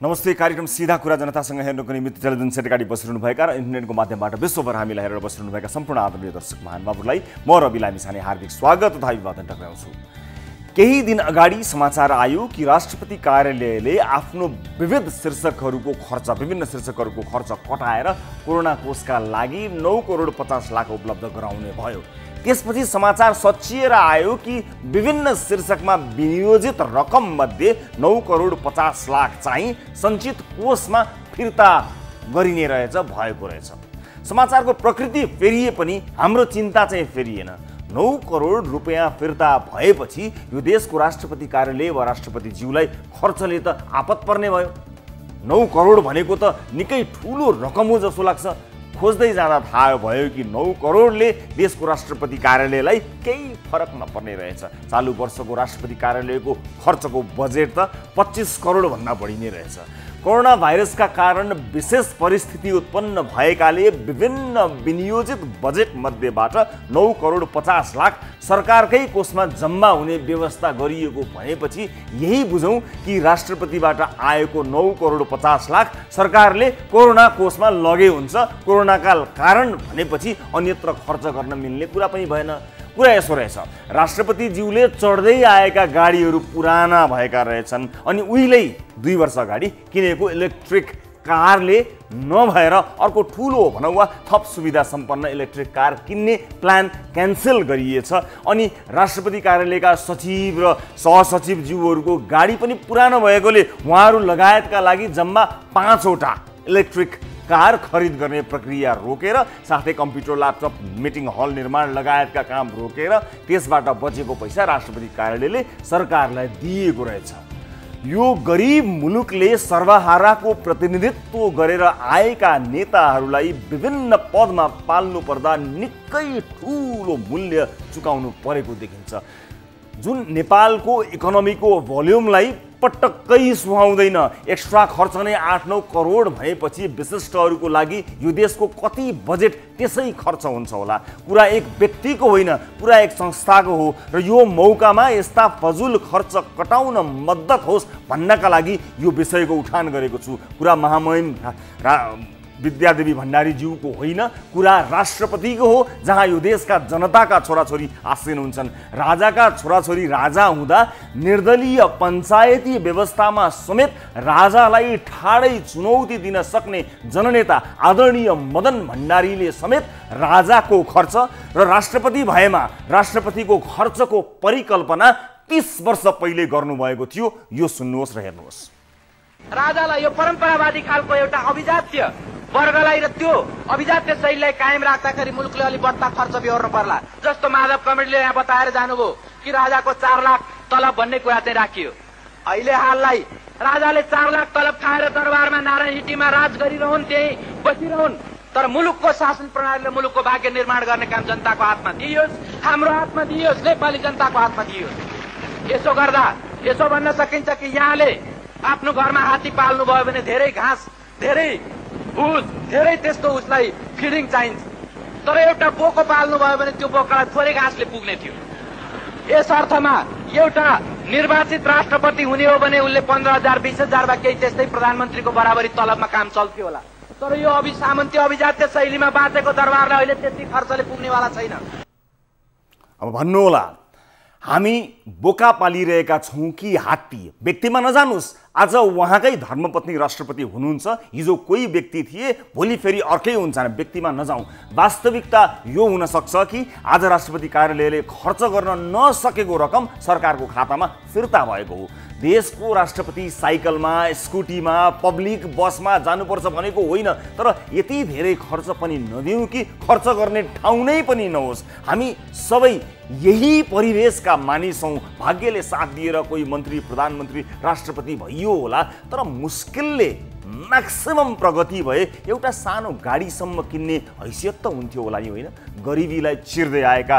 नमस्ते। कार्यक्रम सीधा कुरा जनतासँग हेर्नुको निमित्त टेलिभिजन सेटगाडी बसिरहनुभएका र इन्टरनेटको माध्यमबाट विश्वभर हामीलाई हेरेर बसिरहनुभएका सम्पूर्ण आदरणीय दर्शक महानुभावहरूलाई म रवि लामिछाने हार्दिक स्वागत तथा अभिवादन टक्राउँछु। केही दिन अगाडि समाचार आयो कि राष्ट्रपति कार्यालयले आफ्नो विविध शीर्षकहरूको खर्च कटाएर कोरोना कोषका लागि 9 करोड 50 लाख उपलब्ध गराउने भयो। त्यसपछि समाचार सचिएर आयो कि विभिन्न शीर्षकमा विनियोजित रकम मध्ये 9 करोड 50 लाख चाहिँ सञ्चित कोषमा फिर्ता गरिने भएको रहेछ। समाचारको प्रकृति फेरिए पनि हाम्रो चिन्ता चाहिँ फेरिएन। 9 करोड रुपैयाँ फिर्ता भएपछि यो देशको राष्ट्रपति कार्यालय वा राष्ट्रपतिज्यूलाई खर्चले त आपत पर्ने भयो। 9 करोड भनेको त निकै ठुलो रकम हो जस्तो लाग्छ। खोज्दै जाँदा थाहा भयो कि 9 करोडले देशको राष्ट्रपति कार्यालयलाई केही फरक नपर्ने रहेछ। चालु वर्षको राष्ट्रपति कार्यालयको खर्चको बजेट त 25 करोड भन्दा बढी नै रहेछ। कोरोना भाइरसका कारण विशेष परिस्थिति उत्पन्न भएकाले विभिन्न विनियोजित बजेट मध्येबाट 9 करोड 50 लाख सरकारकै कोषमा जम्मा हुने व्यवस्था गरिएको भनेपछि यही बुझौँ कि राष्ट्रपतिबाट आएको 9 करोड 50 लाख सरकारले कोरोना कोषमा लगे हुन्छ। कोरोनाका कारण भनेपछि अन्यत्र खर्च गर्न मिल्ने कुरा पनि भएन। कुरा यसो रहेछ, राष्ट्रपतिज्यूले चढ्दै आएका गाडीहरू पुराना भएका रहेछन् अनि उहिल्यै 2 वर्ष अगाडि किनेको इलेक्ट्रिक कारले नभएर अर्को ठुलो भनौँ वा थप सुविधा सम्पन्न इलेक्ट्रिक कार किन्ने प्लान क्यान्सल गरिएछ। अनि राष्ट्रपति कार्यालयका सचिव र सहसचिवज्यूहरूको गाडी पनि पुरानो भएकोले उहाँहरू लगायतका लागि जम्मा 5 वटा इलेक्ट्रिक कार खरिद गर्ने प्रक्रिया रोकेर साथै कम्प्युटर ल्यापटप मिटिङ हल निर्माण लगायतका काम रोकेर त्यसबाट बचेको पैसा राष्ट्रपति कार्यालयले सरकारलाई दिएको रहेछ। यो गरिब मुलुकले सर्वहाराको प्रतिनिधित्व गरेर आएका नेताहरूलाई विभिन्न पदमा पाल्नु पर्दा निकै ठुलो मूल्य चुकाउनु परेको देखिन्छ, जुन नेपालको इकोनोमीको भोल्युमलाई पटक्कै सुहाउँदैन। एक्स्ट्रा खर्च नै 8-9 करोड भएपछि विशिष्टहरूको लागि यो देशको कति बजेट त्यसै खर्च हुन्छ होला। कुरा एक व्यक्तिको होइन, कुरा एक संस्थाको हो र यो मौकामा यस्ता फजुल खर्च कटाउन मद्दत होस् भन्नका लागि यो विषयको उठान गरेको छु। कुरा महामहिम विद्यादेवी भण्डारीज्यूको होइन, कुरा राष्ट्रपतिको हो, जहाँ यो देशका जनताका छोराछोरी आसीन हुन्छन्। राजाका छोराछोरी राजा हुँदा निर्दलीय पञ्चायती व्यवस्थामा समेत राजालाई ठाडै चुनौती दिन सक्ने जननेता आदरणीय मदन भण्डारीले समेत राजाको खर्च र राष्ट्रपति भएमा राष्ट्रपतिको खर्चको परिकल्पना 30 वर्ष पहिले गर्नुभएको थियो। यो सुन्नुहोस् र हेर्नुहोस्। राजालाई यो परम्परावादी खालको एउटा अभिजात्य वर्गलाई र त्यो अभिजात्य शैलीलाई कायम राख्दाखेरि मुलुकले अलि बढ्ता खर्च बेहोर्नु पर्ला। जस्तो माधव कमेडीले यहाँ बताएर जानुभयो कि राजाको 4 लाख तलब भन्ने कुरा चाहिँ राखियो। अहिले हाललाई राजाले 4 लाख तलब खाएर दरबारमा नारायण हिटीमा राज गरिरहन्, त्यही बसिरहन्, तर मुलुकको शासन प्रणालीले मुलुकको भाग्य निर्माण गर्ने काम जनताको हातमा दिइयोस्, हाम्रो हातमा दिइयोस्, नेपाली जनताको हातमा दिइयोस्। यसो गर्दा यसो भन्न सकिन्छ कि यहाँले आफ्नो घरमा हात्ती पाल्नुभयो भने धेरै घाँस, धेरै भुस, धेरै त्यस्तो उसलाई फिडिङ चाहिन्छ, तर एउटा बोको पाल्नुभयो भने त्यो बोकालाई थोरै घाँसले पुग्ने थियो। यस अर्थमा एउटा निर्वाचित राष्ट्रपति हुने हो भने उसले 15,000 20,000 वा केही त्यस्तै प्रधानमन्त्रीको बराबरी तलबमा काम चल्थ्यो होला, तर यो सामन्ती अभिजात्य शैलीमा बाँचेको दरबारलाई अहिले त्यति खर्चले पुग्नेवाला छैन। अब भन्नुहोला, हामी बोका पालिरहेका छौँ कि हात्ती? व्यक्तिमा नजानुस्। आज उहाँकै धर्मपत्नी राष्ट्रपति हुनुहुन्छ, हिजो कोही व्यक्ति थिए, भोलि फेरि अर्कै हुन्छन्। व्यक्तिमा नजाउँ। वास्तविकता यो हुन सक्छ कि आज राष्ट्रपति कार्यालयले खर्च गर्न नसकेको रकम सरकारको खातामा फिर्ता भएको हो। देशको राष्ट्रपति साइकलमा, स्कुटीमा, पब्लिक बसमा जानुपर्छ भनेको होइन, तर यति धेरै खर्च पनि नदिउँ कि खर्च गर्ने ठाउँ नै पनि नहोस्। हामी सबै यही परिवेशका मानिस हौँ। भाग्यले साथ दिएर कोही मन्त्री, प्रधानमन्त्री, राष्ट्रपति भइयो होला, तर मुस्किलले म्याक्सिमम प्रगति भए एउटा सानो गाडीसम्म किन्ने हैसियत त हुन्थ्यो होला नि, होइन? गरिबीलाई चिर्दै आएका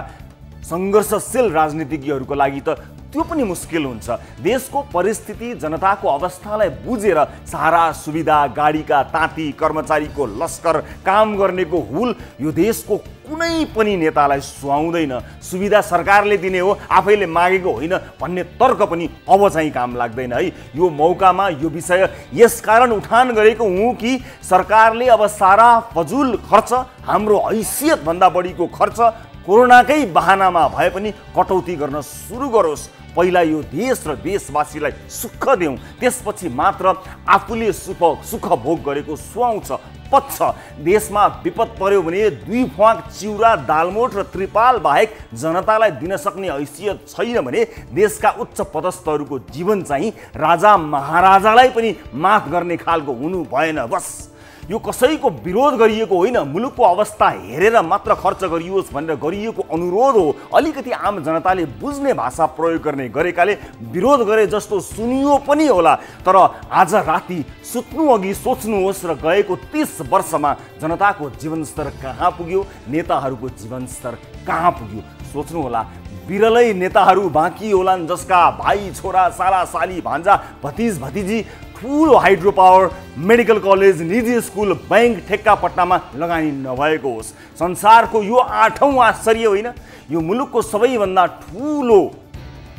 सङ्घर्षशील राजनीतिज्ञहरूको लागि त त्यो पनि मुस्किल हुन्छ। देशको परिस्थिति, जनताको अवस्थालाई बुझेर सारा सुविधा, गाडीका ताती, कर्मचारीको लस्कर, काम गर्नेको हुल यो देशको कुनै पनि नेतालाई सुहाउँदैन। सुविधा सरकारले दिने हो, आफैले मागेको होइन भन्ने तर्क पनि अब चाहिँ काम लाग्दैन है। यो मौकामा यो विषय यसकारण उठान गरेको हुँ कि सरकारले अब सारा फजुल खर्च, हाम्रो हैसियतभन्दा बढीको खर्च कोरोनाकै बहानामा भए पनि कटौती गर्न सुरु गरोस्। पहिला यो देश र देशवासीलाई सुख देऊ, त्यसपछि मात्र आफूले सुख भोग गरेको सुहाउँछ, पच्छ। देशमा विपद पर्यो भने 2 फ्वाक चिउरा, दालमोट र त्रिपाल बाहेक जनतालाई दिन सक्ने हैसियत छैन भने देशका उच्च पदस्थहरूको जीवन चाहिँ राजा महाराजालाई पनि माफ गर्ने खालको हुनु भएन। बस यो कसैको विरोध गरिएको होइन, मुलुकको अवस्था हेरेर मात्र खर्च गरियोस् भनेर गरिएको अनुरोध हो। अलिकति आम जनताले बुझ्ने भाषा प्रयोग गर्ने गरेकाले विरोध गरे जस्तो सुनियो पनि होला। तर आज राति सुत्नु अघि सोच्नुहोस् र गएको 30 वर्षमा जनताको जीवनस्तर कहाँ पुग्यो, नेताहरूको जीवनस्तर कहाँ पुग्यो सोच्नुहोला। बिरलै नेताहरू बाँकी होलान् जसका भाइ, छोरा, साला, साली, भान्जा, भतिज, भतिजी ठुलो हाइड्रो पावर, मेडिकल कलेज, निजी स्कुल, बैंक, ठेक्का पट्टामा लगानी नभएको होस्। संसारको यो 8औं आश्चर्य होइन, यो मुलुकको सबैभन्दा ठुलो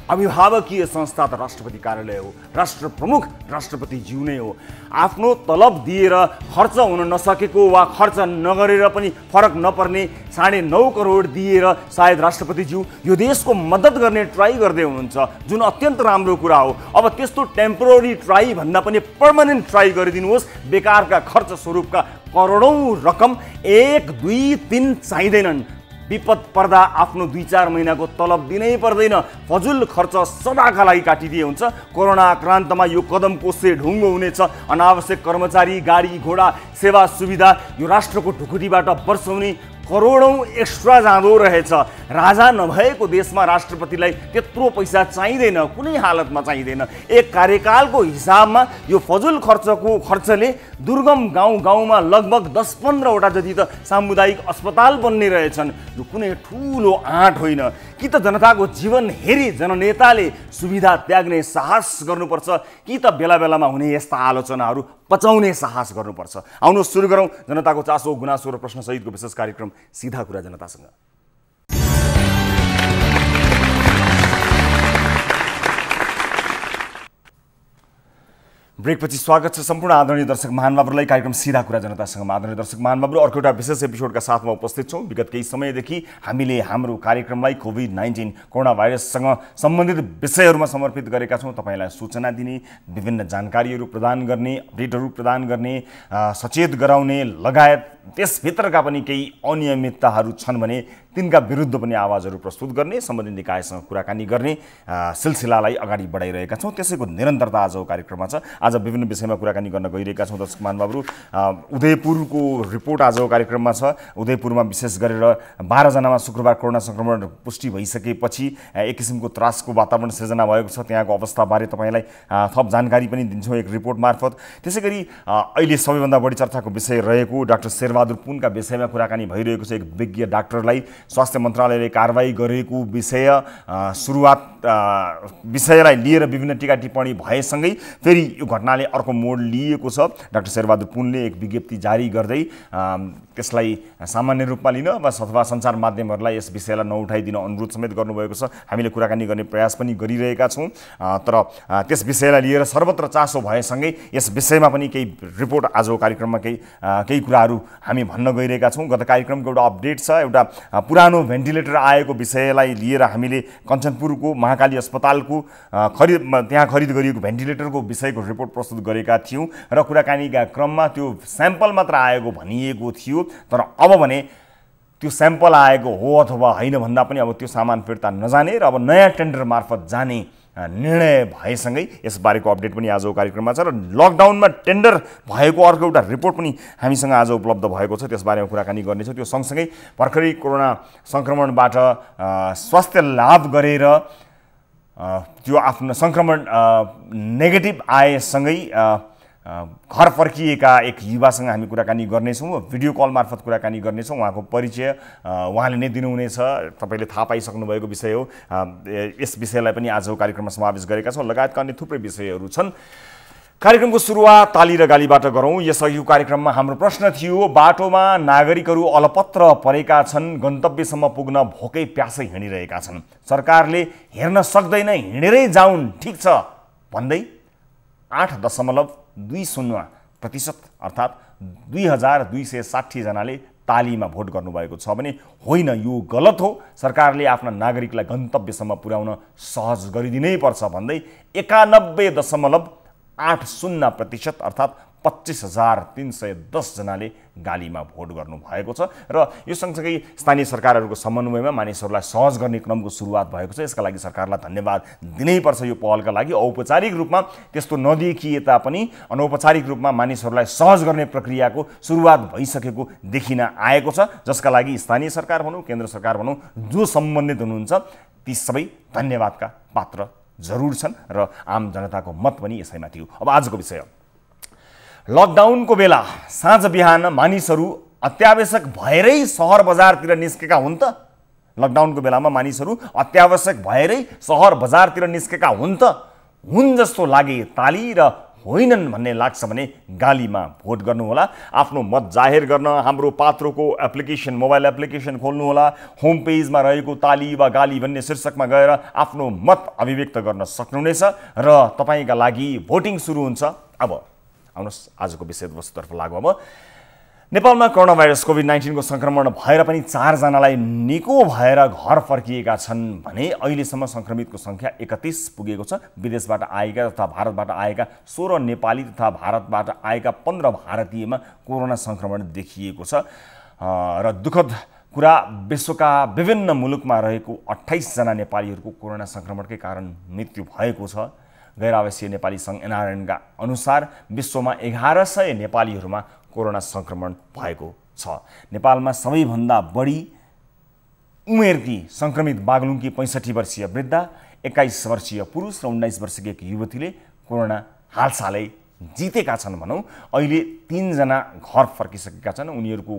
अभिभावकीय संस्था त राष्ट्रपति कार्यालय हो। राष्ट्र प्रमुख राष्ट्रपति ज्यू नै हो। आफ्नो तलब दिएर खर्च हुन नसकेको वा खर्च नगरेर पनि फरक नपर्ने 9.5 करोड दिएर सायद राष्ट्रपति ज्यू यो देशको मद्दत गर्ने ट्राई गर्दै हुनुहुन्छ, जुन अत्यन्त राम्रो कुरा हो। अब त्यस्तो टेम्पोररी ट्राई भन्दा पनि पर्मानेन्ट ट्राई गरिदिनुहोस्। बेकारका खर्च स्वरूपका करोडौं रकम 1, 2, 3 चाहिँदैनन्। विपद पर्दा आफ्नो 2-4 महिनाको तलब दिनै पर्दैन। फजुल खर्च सदाका लागि काटिदिए हुन्छ। कोरोना आक्रान्तमा यो कदम कोसे ढुङ्गो हुनेछ। अनावश्यक कर्मचारी, गाडी घोडा, सेवा सुविधा यो राष्ट्रको ढुकुटीबाट वर्षौनी करोडौं एक्स्ट्रा जाँदो रहेछ। राजा नभएको देशमा राष्ट्रपतिलाई त्यत्रो पैसा चाहिँदैन, कुनै हालतमा चाहिँदैन। एक कार्यकालको हिसाबमा यो फजुल खर्चले दुर्गम गाउँमा लगभग 10-15 वटा जति त सामुदायिक अस्पताल बन्ने रहेछन्। यो कुनै ठुलो आँट होइन। कि त जनताको जीवन हेरी जननेताले सुविधा त्याग्ने साहस गर्नुपर्छ, कि त बेला बेलामा हुने यस्ता आलोचनाहरू पचाउने साहस गर्नुपर्छ। आउनुहोस् सुरु गरौँ जनताको चासो, गुनासो र प्रश्न सहितको विशेष कार्यक्रम सीधा कुरा जनतासँग। ब्रेकपछि स्वागत छ सम्पूर्ण आदरणीय दर्शक महानुभावहरूलाई कार्यक्रम सीधा कुरा जनतासँग। आदरणीय दर्शक महानुभावहरू, अर्को एउटा विशेष एपिसोडका साथमा उपस्थित छौँ। विगत केही समयदेखि हामीले हाम्रो कार्यक्रमलाई कोभिड-19 कोरोना भाइरससँग सम्बन्धित विषयहरूमा समर्पित गरेका छौँ। तपाईँलाई सूचना दिने, विभिन्न जानकारीहरू प्रदान गर्ने, अपडेटहरू प्रदान गर्ने, सचेत गराउने लगायत त्यसभित्रका पनि केही अनियमितताहरू छन् भने तिनका विरुद्ध पनि आवाजहरू प्रस्तुत गर्ने, सम्बन्धित निकायसँग कुराकानी गर्ने सिलसिलालाई अगाडि बढाइरहेका छौँ। त्यसैको निरन्तरता आजको कार्यक्रममा छ। आज विभिन्न विषयमा कुराकानी गर्न गइरहेका छौँ। दर्शक महानुभावहरू, उदयपुरको रिपोर्ट आजको कार्यक्रममा छ। उदयपुरमा विशेष गरेर 12 जनामा शुक्रबार कोरोना संक्रमण पुष्टि भइसकेपछि एक किसिमको त्रासको वातावरण सृजना भएको छ। त्यहाँको अवस्थाबारे तपाईँलाई थप जानकारी पनि दिन्छौँ एक रिपोर्ट मार्फत। त्यसै गरी अहिले सबैभन्दा बढी चर्चाको विषय रहेको डाक्टर शेरबहादुर पुनका विषयमा कुराकानी भइरहेको छ। एक विज्ञ डाक्टरलाई स्वास्थ्य मन्त्रालयले कारबाही गरेको विषयलाई लिएर विभिन्न टीका टिप्पणी भएसँगै फेरि यो घटनाले अर्को मोड लिएको छ। डाक्टर शेरबहादुर पुनले एक विज्ञप्ति जारी गर्दै त्यसलाई सामान्य रूपमा लिन अथवा सञ्चार माध्यमहरूलाई यस विषयलाई नउठाइदिन अनुरोध समेत गर्नुभएको छ। हामीले कुराकानी गर्ने प्रयास पनि गरिरहेका छौँ। तर त्यस विषयलाई लिएर सर्वत्र चासो भएसँगै यस विषयमा पनि केही रिपोर्ट आजको कार्यक्रममा केही कुराहरू हामी भन्न गइरहेका छौँ। गत कार्यक्रमको एउटा अपडेट छ। एउटा पुरानो भेन्टिलेटर आएको विषयलाई लिएर हामीले कञ्चनपुरको महाकाली अस्पतालको त्यहाँ खरिद गरिएको भेन्टिलेटरको विषयको रिपोर्ट प्रस्तुत गरेका थियौँ र कुराकानीका क्रममा त्यो स्याम्पल मात्र आएको भनिएको थियो। तर अब भने त्यो स्याम्पल आएको हो अथवा होइन भन्दा पनि अब त्यो सामान फिर्ता नजाने र अब नयाँ टेन्डर मार्फत जाने निर्णय भएसँगै यसबारेको अपडेट पनि आजको कार्यक्रममा छ। र लकडाउनमा टेन्डर भएको अर्को एउटा रिपोर्ट पनि हामीसँग आज उपलब्ध भएको छ। त्यसबारेमा कुराकानी गर्नेछौँ। त्यो सँगसँगै भर्खरै कोरोना सङ्क्रमणबाट स्वास्थ्य लाभ गरेर त्यो आफ्नो सङ्क्रमण नेगेटिभ आएसँगै घर फर्किएका एक युवासँग हामी कुराकानी गर्नेछौँ, भिडियो कल मार्फत कुराकानी गर्नेछौँ। उहाँको परिचय उहाँले नै दिनुहुनेछ। तपाईँले थाहा पाइसक्नु भएको विषय हो। यस विषयलाई पनि आजको कार्यक्रममा समावेश गरेका छौँ, लगायतका अन्य थुप्रै विषयहरू छन्। कार्यक्रमको सुरुवात ताली र गालीबाट गरौँ। यसअघिको कार्यक्रममा हाम्रो प्रश्न थियो, बाटोमा नागरिकहरू अलपत्र परेका छन्, गन्तव्यसम्म पुग्न भोकै प्यासै हिँडिरहेका छन्, सरकारले हेर्न सक्दैन, हिँडेरै जाउन्, ठिक छ भन्दै 8.20% अर्थात् 2260 जनाले तालीमा भोट गर्नुभएको छ भने होइन, यो गलत हो, सरकारले आफ्ना नागरिकलाई गन्तव्यसम्म पुर्याउन सहज गरिदिनै पर्छ भन्दै 91.80% अर्थात् 25,310 जनाले गालीमा भोट गर्नुभएको छ। र यो सँगसँगै स्थानीय सरकारहरूको समन्वयमा मानिसहरूलाई सहज गर्ने क्रमको सुरुवात भएको छ। यसका लागि सरकारलाई धन्यवाद दिनैपर्छ यो पहलका लागि। औपचारिक रूपमा त्यस्तो नदेखिए तापनि अनौपचारिक रूपमा मानिसहरूलाई सहज गर्ने प्रक्रियाको सुरुवात भइसकेको देखिन आएको छ, जसका लागि स्थानीय सरकार भनौँ, केन्द्र सरकार भनौँ, जो सम्बन्धित हुनुहुन्छ ती सबै धन्यवादका पात्र जरुर छन् र आम जनताको मत पनि यसैमा थियो। अब आजको विषय, लकडाउनको बेला साँझ बिहान मानिसहरू अत्यावश्यक भएरै सहर बजारतिर निस्केका हुन् त? लकडाउनको बेलामा मानिसहरू अत्यावश्यक भएरै सहर बजारतिर निस्केका हुन् त? हुन् जस्तो लागे ताली र होइनन् भन्ने लाग्छ भने गालीमा भोट गर्नुहोला। आफ्नो मत जाहेर गर्न हाम्रो पात्रोको एप्लिकेसन, मोबाइल एप्लिकेसन खोल्नुहोला। होम पेजमा रहेको ताली वा गाली भन्ने शीर्षकमा गएर आफ्नो मत अभिव्यक्त गर्न सक्नुहुनेछ र तपाईँका लागि भोटिङ सुरु हुन्छ। अब आउनुहोस् आजको विषयवस्तुतर्फ लागु। अब नेपालमा कोरोना भाइरस कोभिड-19 को संक्रमण भएर पनि 4 जनालाई निको भएर घर फर्किएका छन् भने अहिलेसम्म संक्रमितको संख्या 31 पुगेको छ। विदेशबाट आएका तथा भारतबाट आएका 16 नेपाली तथा भारतबाट आएका 15 भारतीयमा कोरोना संक्रमण देखिएको छ। र दुःखद कुरा, विश्वका विभिन्न मुलुकमा रहेको 28 जना नेपालीहरूको कोरोना संक्रमणकै कारण मृत्यु भएको छ। गैर आवासीय नेपाली सङ्घ एनआरएनका अनुसार विश्वमा 1100 नेपालीहरूमा कोरोना संक्रमण भएको छ। नेपालमा सबैभन्दा बढी उमेरकी संक्रमित बागलुङकी 65 वर्षीय वृद्धा, 21 वर्षीय पुरुष र 19 वर्षकी एक युवतीले कोरोना हालसालै जितेका छन् भनौँ। अहिले 3 जना घर फर्किसकेका छन्। उनीहरूको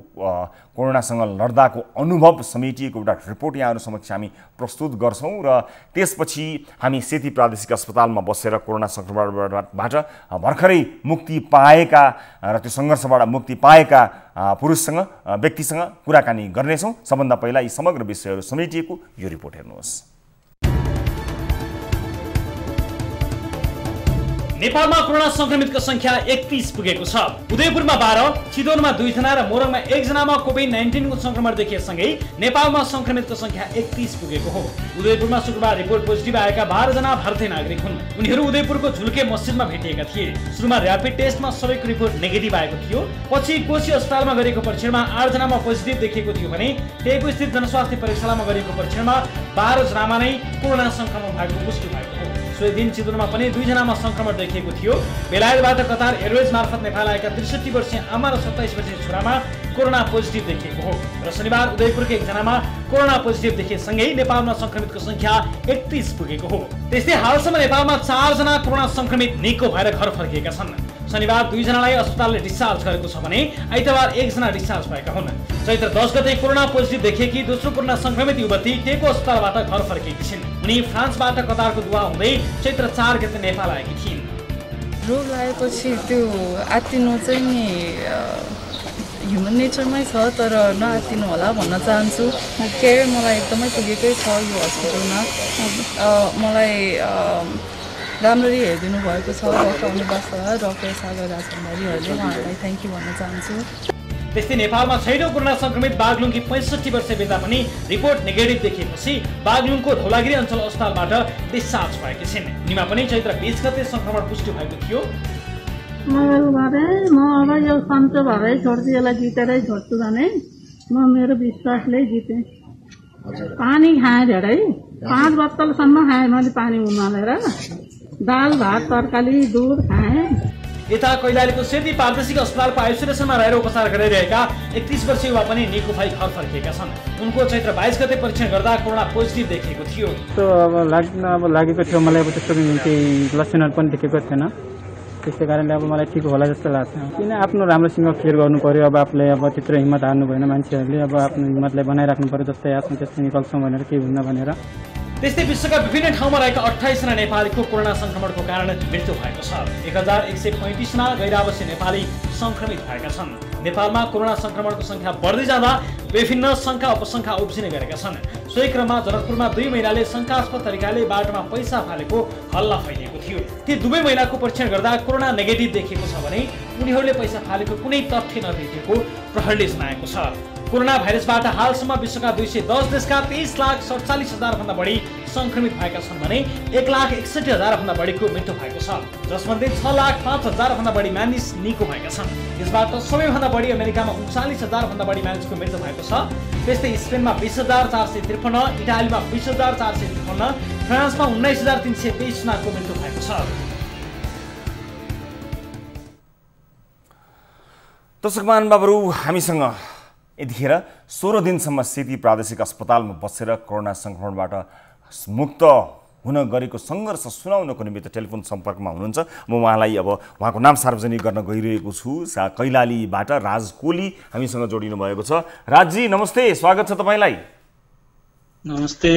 कोरोनासँग लड्दाको अनुभव समेटिएको एउटा रिपोर्ट यहाँहरू समक्ष हामी प्रस्तुत गर्छौँ र त्यसपछि हामी सेती प्रादेशिक अस्पतालमा बसेर कोरोना संक्रमणबाट भर्खरै मुक्ति पाएका र त्यो सङ्घर्षबाट मुक्ति पाएका पुरुषसँग, व्यक्तिसँग कुराकानी गर्नेछौँ। सबभन्दा पहिला यी समग्र विषयहरू समेटिएको यो रिपोर्ट हेर्नुहोस्। नेपालमा कोरोना संक्रमितको संख्या 31 पुगेको छ। उदयपुरमा 12, चितवनमा 2 जना र मोरङमा 1 जनामा कोभिड-19 को संक्रमण देखिएसँगै नेपालमा संक्रमितको संख्या 31 पुगेको हो। उदयपुरमा शुक्रबार रिपोर्ट पोजिटिभ आएका 12 जना भारतीय नागरिक हुन्। उनीहरू उदयपुरको झुल्के मस्जिदमा भेटिएका थिए। सुरुमा र्यापिड टेस्टमा सबैको रिपोर्ट नेगेटिभ आएको थियो। पछि कोशी अस्पतालमा गरेको परीक्षणमा 8 जनामा पोजिटिभ देखिएको थियो भने टेकु स्थित जनस्वास्थ्य प्रयोगशालामा गरेको परीक्षणमा 12 जनामा नै कोरोना संक्रमण भएको पुष्टि भएको हो। सोही दिन चितवनमा पनि 2 जनामा संक्रमण देखिएको थियो। बेलायतबाट कतार एयरवेज मार्फत नेपाल आएका 63 वर्षीय आमा र 27 वर्षीय छोरामा कोरोना पोजिटिभ देखिएको हो र शनिबार उदयपुरको 1 जनामा कोरोना पोजिटिभ देखिएसँगै नेपालमा संक्रमितको संख्या 31 पुगेको हो। त्यस्तै हालसम्म नेपालमा 4 जना कोरोना संक्रमित निको भएर घर फर्किएका छन्। शनिबार 2 जनालाई अस्पतालले डिस्चार्ज गरेको छ भने आइतबार 1 जना डिस्चार्ज भएका हुन्। चैत्र 10 गते कोरोना पोजिटिभ देखिएकी दोस्रो कोरोना संक्रमित युवती टेको अस्पतालबाट घर फर्किएकी छिन्। उनी फ्रान्सबाट कतारको दुवा हुँदै चैत्र 4 गते नेपाल आएकी थिइन्। रोग लागेपछि त्यो आत्तिनु चाहिँ नि ह्युमन नेचरमै छ, तर नआत्तिनु होला भन्न चाहन्छु। केयर मलाई एकदमै पुगेकै छ यो हस्पिटलमा। मलाई राम्ररी हेरिदिनु भएको छ डक्टर अनिवास डक्टर सागर राजभण्डारीहरूले, उहाँहरूलाई थ्याङ्क यू भन्न चाहन्छु। त्यस्तै नेपालमा 6औं कोरोना संक्रमित बागलुङकी 65 वर्षीय वृद्धा पनि रिपोर्ट नेगेटिभ देखिएपछि बागलुङको धौलागिरी अञ्चल अस्पतालबाट डिस्चार्ज भएकी छिन्। उनीमा पनि चैत्र 20 गते संक्रमण पुष्टि भएको थियो। म अब यो सन्चो भएरै छोड्छु, यसलाई जितेरै छोड्छु भने म मेरो विश्वासले जितेँ। पानी खाएँ धेरै, 5 बोतलसम्म खाएँ मैले पानी उमालेर। दाल भात तरकारी दुध खाएँ। यता कैलालीको सेती प्रादेशिक अस्पतालको आइसोलेसनमा रहेर उपचार गरिरहेका 31 वर्षीय युवा पनि निको भई घर फर्किएका छन्। उनको चैत्र 22 गते परीक्षण गर्दा कोरोना पोजिटिभ देखिएको थियो। लागेको थियो मलाई, अब त्यस्तो केही लक्षणहरू पनि देखेको थिएन। त्यसै कारणले अब मलाई ठिक होला जस्तो लाग्छ। किन आफ्नो राम्रोसँग केयर गर्नु पर्यो, अब आफूले अब त्यत्रो हिम्मत हार्नु भएन, मान्छेहरूले अब आफ्नो हिम्मतलाई बनाइराख्नु पर्यो, जस्तै आफ्नो त्यस्तै निकल्छौँ भनेर केही हुन्न भनेर। त्यस्तै विश्वका विभिन्न ठाउँमा रहेका 28 जना नेपालीको कोरोना संक्रमणको कारण मृत्यु भएको छ। 1135 जना गैर-आवासीय नेपाली संक्रमित भएका छन्। नेपालमा कोरोना संक्रमणको संख्या बढ्दै जाँदा विभिन्न शंका उपशंका उब्जिने गरेका छन्। सोही क्रममा जनकपुरमा 2 महिलाले शंकास्पद तरिकाले बाटोमा पैसा फालेको हल्ला फैलिएको थियो। ती दुवै महिलाको परीक्षण गर्दा कोरोना नेगेटिभ देखिएको छ भने उनीहरूले पैसा फालेको कुनै तथ्य नभेटिएको प्रहरीले जनाएको छ। कोरोना भाइरसबाट हालसम्म विश्वका 210 देशका 23,47,000 भन्दा बढी संक्रमित भएका छन् भने 1,61,000 भन्दा बढीको मृत्यु भएको छ, जसमध्ये 6,05,000 भन्दा बढी मानिस निको भएका छन्। यसबाट सबैभन्दा बढी अमेरिकामा 39,000 भन्दा बढी मानिसको मृत्यु भएको छ। त्यस्तै स्पेनमा 20,453, इटालीमा 20,453, फ्रान्समा 19,323 जनाको मृत्यु भएको छ। दर्शक महानुभावहरू, हामीसँग यतिखेर 16 दिनसम्म सेती प्रादेशिक अस्पतालमा बसेर कोरोना संक्रमणबाट मुक्त हुन गरेको सङ्घर्ष सुनाउनको निमित्त टेलिफोन सम्पर्कमा हुनुहुन्छ। म उहाँलाई अब उहाँको नाम सार्वजनिक गर्न गइरहेको छु। कैलालीबाट राज कोली हामीसँग जोडिनु भएको छ। राजजी नमस्ते, स्वागत छ तपाईँलाई। नमस्ते,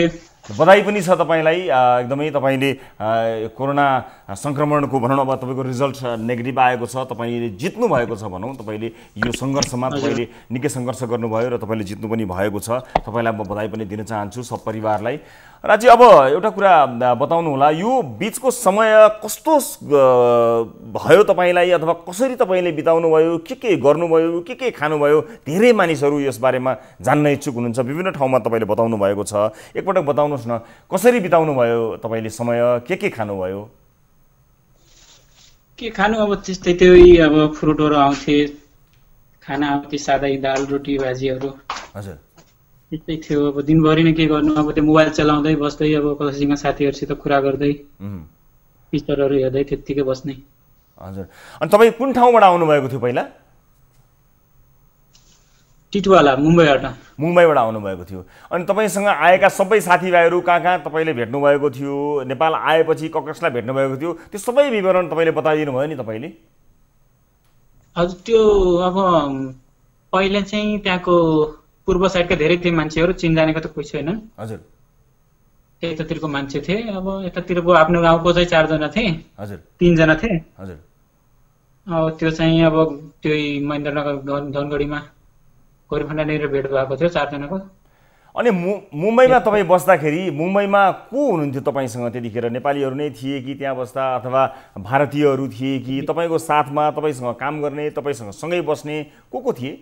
बधाई पनि छ तपाईँलाई। एकदमै तपाईँले कोरोना संक्रमणको भनौँ अब तपाईँको रिजल्ट नेगेटिभ आएको छ, तपाईँले जित्नु भएको छ भनौँ। तपाईँले यो सङ्घर्षमा तपाईँले निकै सङ्घर्ष गर्नुभयो र तपाईँले जित्नु पनि भएको छ। तपाईँलाई म बधाई पनि दिन चाहन्छु सब परिवारलाई। राजी, अब एउटा कुरा बताउनु होला, यो बिचको समय कस्तो भयो तपाईँलाई, अथवा कसरी तपाईँले बिताउनु भयो, के गर्नुभयो, के खानुभयो? धेरै मानिसहरू यस बारेमा जान्न इच्छुक हुनुहुन्छ। विभिन्न ठाउँमा तपाईँले बताउनु भएको छ, एकपटक बताउनुहोस् न, कसरी बिताउनु भयो तपाईँले समय, के खानुभयो? के खानु, अब त्यस्तै त्यही अब फ्रुटहरू आउँथे, खाना आउँथे, सादै दाल रोटी भाजीहरू। हजुर, त्यस्तै थियो। अब दिनभरि नै के गर्नु, अब त्यो मोबाइल चलाउँदै बस्दै, अब कसैसँग साथीहरूसित कुरा गर्दै, पिक्चरहरू हेर्दै त्यत्तिकै बस्ने। हजुर, अनि तपाईँ कुन ठाउँबाट आउनुभएको थियो पहिला? टिटवाला, मुम्बईबाट आउनुभएको थियो। अनि तपाईँसँग आएका सबै साथीभाइहरू कहाँ तपाईँले भेट्नुभएको थियो? नेपाल आएपछि कसलाई भेट्नुभएको थियो? त्यो सबै विवरण तपाईँले बताइदिनु भयो नि तपाईँले? हजुर, त्यो अब पहिले चाहिँ त्यहाँको पूर्व साइडका धेरै थिए मान्छेहरू, चिनजानेको त कोही छैन। हजुर, यतातिरको मान्छे थिए। अब यतातिरको आफ्नो गाउँको चाहिँ 4 जना थिए। हजुर, 3 जना थिए। हजुर, अब त्यो चाहिँ अब त्यही महेन्द्रनगर धनगढीमा गोरीफन्डानेर भेट भएको थियो 4 जनाको। अनि मुम्बईमा तपाईँ बस्दाखेरि मुम्बईमा को हुनुहुन्थ्यो तपाईँसँग त्यतिखेर? नेपालीहरू नै थिए कि त्यहाँ बस्दा, अथवा भारतीयहरू थिए कि तपाईँको साथमा तपाईँसँग काम गर्ने, तपाईँसँग सँगै बस्ने को थिए?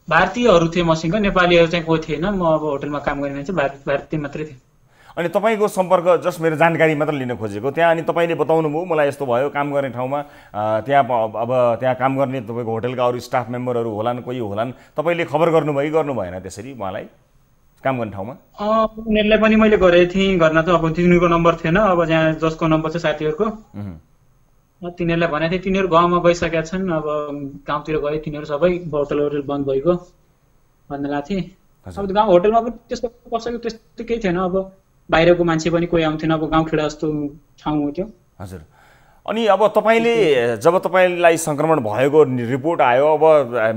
भारतीयहरू थिए मसँग, नेपालीहरू चाहिँ कोही थिएन। म अब होटलमा काम गर्ने चाहिँ भारतीय मात्रै थिए। अनि तपाईँको सम्पर्क जस्ट मेरो जानकारी मात्र लिन खोजेको। त्यहाँ अनि तपाईँले बताउनु भयो मलाई यस्तो भयो काम गर्ने ठाउँमा, त्यहाँ अब त्यहाँ काम गर्ने तपाईँको होटलका अरू स्टाफ मेम्बरहरू होलान्, कोही होलान्, तपाईँले खबर गर्नुभयो कि गर्नु भएन त्यसरी उहाँलाई काम गर्ने ठाउँमा? उनीहरूलाई पनि मैले गरेको थिएँ गर्न त। अब तिनीहरूको नम्बर थिएन, अब जहाँ जसको नम्बर छ साथीहरूको, तिनीहरूलाई भनेको थिएँ। तिनीहरू गाउँमा गइसकेका छन्, अब गाउँतिर गए तिनीहरू सबै, होटल बन्द भएको भन्ने लाग्थ्यो थिएँ। अब गाउँ होटलमा पनि त्यस्तो कसैको त्यस्तो केही थिएन। अब बाहिरको मान्छे पनि कोही आउँथेन, अब गाउँखेडा जस्तो ठाउँ हो त्यो। हजुर, अनि अब तपाईँले जब तपाईँलाई संक्रमण भएको रिपोर्ट आयो, अब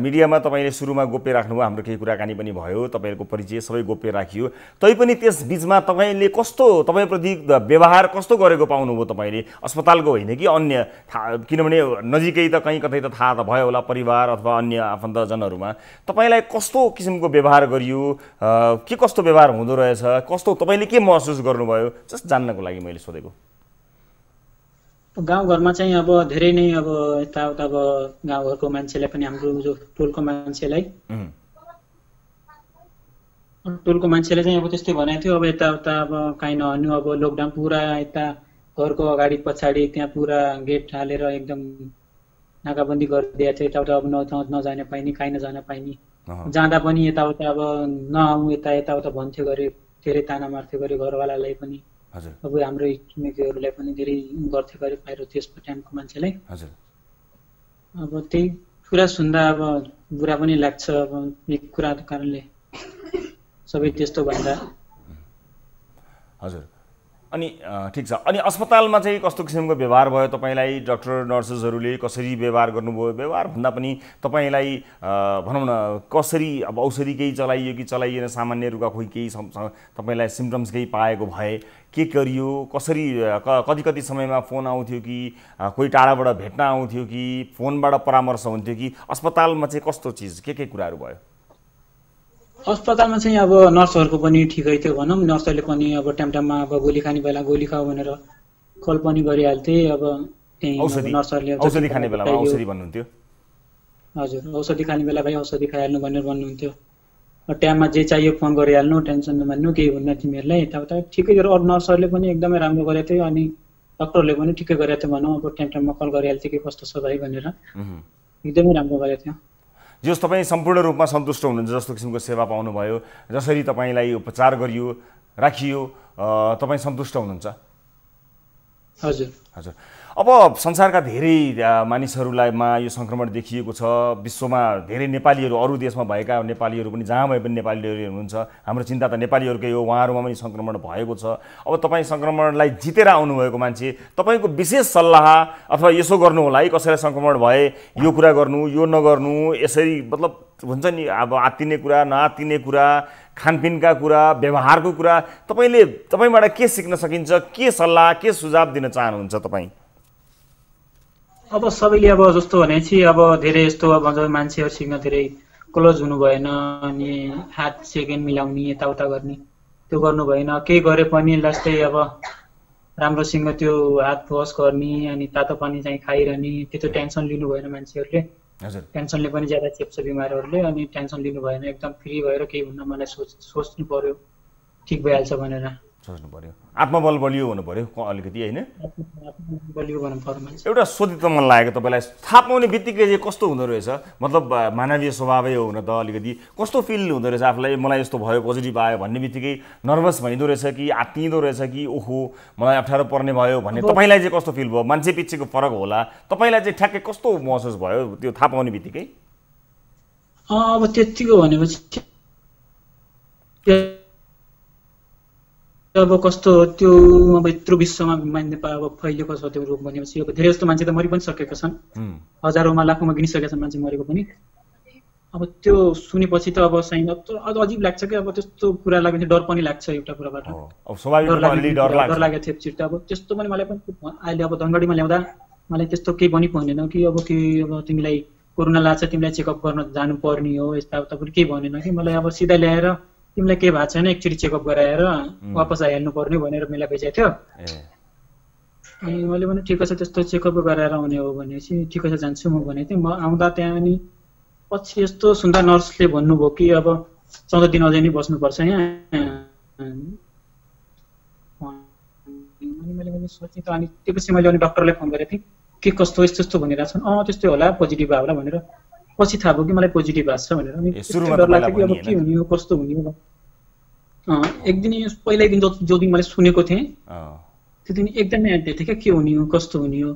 मिडियामा तपाईँले सुरुमा गोप्य राख्नुभयो, हाम्रो केही कुराकानी पनि भयो, तपाईँको परिचय सबै गोप्य राखियो। तैपनि त्यस बिचमा तपाईँले कस्तो, तपाईँप्रति व्यवहार कस्तो गरेको पाउनुभयो तपाईँले? अस्पतालको होइन कि अन्य? किनभने नजिकै त कहीँ कतै त थाहा त भयो होला परिवार अथवा अन्य आफन्तजनहरूमा, तपाईँलाई कस्तो किसिमको व्यवहार गरियो, के कस्तो व्यवहार हुँदो रहेछ, कस्तो तपाईँले के महसुस गर्नुभयो, जस्ट जान्नको लागि मैले सोधेको। गाउँघरमा चाहिँ अब धेरै नै अब यताउता अब गाउँघरको मान्छेलाई पनि, हाम्रो जो टोलको मान्छेलाई चाहिँ अब त्यस्तै भनेको थियो। अब यताउता अब काहीँ नहन्नु, अब लकडाउन पुरा यता घरको अगाडि पछाडि त्यहाँ पुरा गेट हालेर एकदम नाकाबन्दी गरिदिएको थियो। यताउता अब नजान पाइने, काहीँ नजान पाइने, जाँदा पनि यताउता अब नआउँ यताउता भन्थ्यो गरे, धेरै ताना मार्थ्यो गरे घरवालालाई पनि। अब हाम्रो छिमेकीहरूलाई पनि धेरै गर्थ्यो गरे बाहिर त्यसको टाइमको मान्छेलाई। अब त्यही कुरा सुन्दा अब बुरा पनि लाग्छ। अब एक कुराको कारणले सबै त्यस्तो भन्दा। हजुर, अनि ठिक छ। अनि अस्पतालमा चाहिँ कस्तो किसिमको व्यवहार भयो तपाईँलाई? डाक्टर नर्सेसहरूले कसरी व्यवहार गर्नुभयो? व्यवहार भन्दा पनि तपाईँलाई भनौँ न कसरी अब औषधि केही चलाइयो कि चलाइएन? सामान्य रुगा खोकी केही तपाईँलाई सिम्पटम्स केही पाएको भए के गरियो? कसरी कति कति समयमा फोन आउँथ्यो कि कोही टाढाबाट भेट्न आउँथ्यो कि फोनबाट परामर्श हुन्थ्यो कि अस्पतालमा चाहिँ कस्तो चिज के कुराहरू भयो? अस्पतालमा चाहिँ अब नर्सहरूको पनि ठिकै थियो भनौँ। नर्सहरूले पनि अब टाइममा अब गोली खाने बेला गोली खाऊ भनेर कल पनि गरिहाल्थे। अब त्यही नर्सहरूले औषधि खाने बेलामा औषधि भन्नुहुन्थ्यो। हजुर, औषधि खाने बेला भाइ औषधि खाइहाल्नु भनेर भन्नुहुन्थ्यो। टाइममा जे चाहियो फोन गरिहाल्नु, टेन्सन नमान्नु, केही हुन्न तिमीहरूलाई यताउता। ठिकै थियो। अरू नर्सहरूले पनि एकदमै राम्रो गरेको थियो अनि डक्टरहरूले पनि ठिकै गरेको थियो भनौँ। अब टाइममा कल गरिहाल्थ्यो कि कस्तो छ भाइ भनेर, एकदमै राम्रो गरेको थियो। जस तपाईँ सम्पूर्ण रूपमा सन्तुष्ट हुनुहुन्छ जस्तो किसिमको सेवा पाउनुभयो, जसरी तपाईँलाई उपचार गरियो राखियो, तपाईँ सन्तुष्ट हुनुहुन्छ? हजुर हजुर। अब संसारका धेरै मानिसहरूलाईमा यो सङ्क्रमण देखिएको छ। विश्वमा धेरै नेपालीहरू, अरू देशमा भएका नेपालीहरू पनि, जहाँ भए पनि नेपालीहरू हुनुहुन्छ। हाम्रो चिन्ता त नेपालीहरूकै हो, उहाँहरूमा पनि सङ्क्रमण भएको छ। अब तपाईँ सङ्क्रमणलाई जितेर आउनुभएको मान्छे, तपाईँको विशेष सल्लाह अथवा यसो गर्नु होला है, कसैलाई सङ्क्रमण भए यो कुरा गर्नु, यो नगर्नु, यसरी मतलब हुन्छ नि अब आत्तिने कुरा नआत्तिने कुरा, खानपिनका कुरा, व्यवहारको कुरा, तपाईँबाट के सिक्न सकिन्छ? के सल्लाह के सुझाव दिन चाहनुहुन्छ तपाईँ? अब सबैले अब जस्तो भनेपछि अब धेरै यस्तो अब मान्छेहरूसँग धेरै क्लोज हुनु भएन अनि हात सेकेन्ड मिलाउने यताउता गर्ने त्यो गर्नु भएन। केही गरे पनि लास्टै अब राम्रोसँग त्यो हात वास गर्ने अनि तातो पानी चाहिँ खाइरहने, त्यो टेन्सन लिनु भएन मान्छेहरूले। हजुर, टेन्सनले पनि ज्यादा चेप्छ बिमारहरूले अनि टेन्सन लिनु भएन। एकदम फ्री भएर केही हुन्न, मलाई सोच्नु पर्यो ठिक भइहाल्छ भनेर सोच्नु पर्यो। आत्मबल बलियो हुनु पर्यो अलिकति होइन? बलियो भन्नु पर्यो मान्छे। एउटा सोधि त मन लागेको तपाईँलाई, थाहा पाउने बित्तिकै चाहिँ कस्तो हुँदो रहेछ? मतलब मानवीय स्वभावै हो हुन त अलिकति कस्तो फिल हुँदो रहेछ आफूलाई? मलाई यस्तो भयो, पोजिटिभ आयो भन्ने बित्तिकै नर्भस भइँदो रहेछ कि आत्तिँदो रहेछ कि ओहो मलाई अप्ठ्यारो पर्ने भयो भन्ने तपाईँलाई चाहिँ कस्तो फिल भयो? मान्छे पिछेको फरक होला, तपाईँलाई चाहिँ ठ्याक्कै कस्तो महसुस भयो त्यो थाहा पाउने बित्तिकै? अब त्यतिको भनेपछि अब कस्तो त्यो अब यत्रो विश्वमा नेपाल अब फैलिएको छ त्यो रोग भनेपछि अब धेरै जस्तो मान्छे त मरि पनि सकेका छन्, हजारौँमा लाखौँमा गिनिसकेका छन् मान्छे मरेको पनि। अब त्यो सुनेपछि त अब साइन अजिब लाग्छ कि अब त्यस्तो कुरा लाग्यो डर पनि लाग्छ एउटा कुराबाट। डर लागेको थियो चिट्ट। अब त्यस्तो पनि मलाई पनि अहिले अब धनगढीमा ल्याउँदा मलाई त्यस्तो केही पनि भनेन कि अब कि अब तिमीलाई कोरोना लाग्छ तिमीलाई चेकअप गर्न जानुपर्ने हो यताउता पनि केही भनेन कि मलाई। अब सिधा ल्याएर तिमीलाई केही भएको छैन एकचोटि चेकअप गराएर वापस आइहाल्नु पर्ने भनेर मलाई भेजेको थियो। अनि मैले पनि ठिकै छ त्यस्तो चेकअप गराएर आउने हो भनेपछि ठिकै छ जान्छु म भनेको थिएँ। म आउँदा त्यहाँ अनि पछि यस्तो सुन्दा नर्सले भन्नुभयो कि अब 14 दिन अझै नै बस्नुपर्छ यहाँ। मैले सोचेँ त अनि त्यसपछि मैले अनि डक्टरलाई फोन गरेको थिएँ के कस्तो यस्तो यस्तो भनिरहेको छन्। त्यस्तै होला पोजिटिभ भयो होला भनेर पछि थाहा भयो कि मलाई पोजिटिभ भएको छ भनेर। अनि डर लाग्थ्यो कि अब के हुने हो कस्तो हुने हो। एक दिन पहिल्यै दिन जो दिन मैले सुनेको थिएँ त्यो दिन एकदमै आँटेको थिएँ क्या के हुने हो कस्तो हुने हो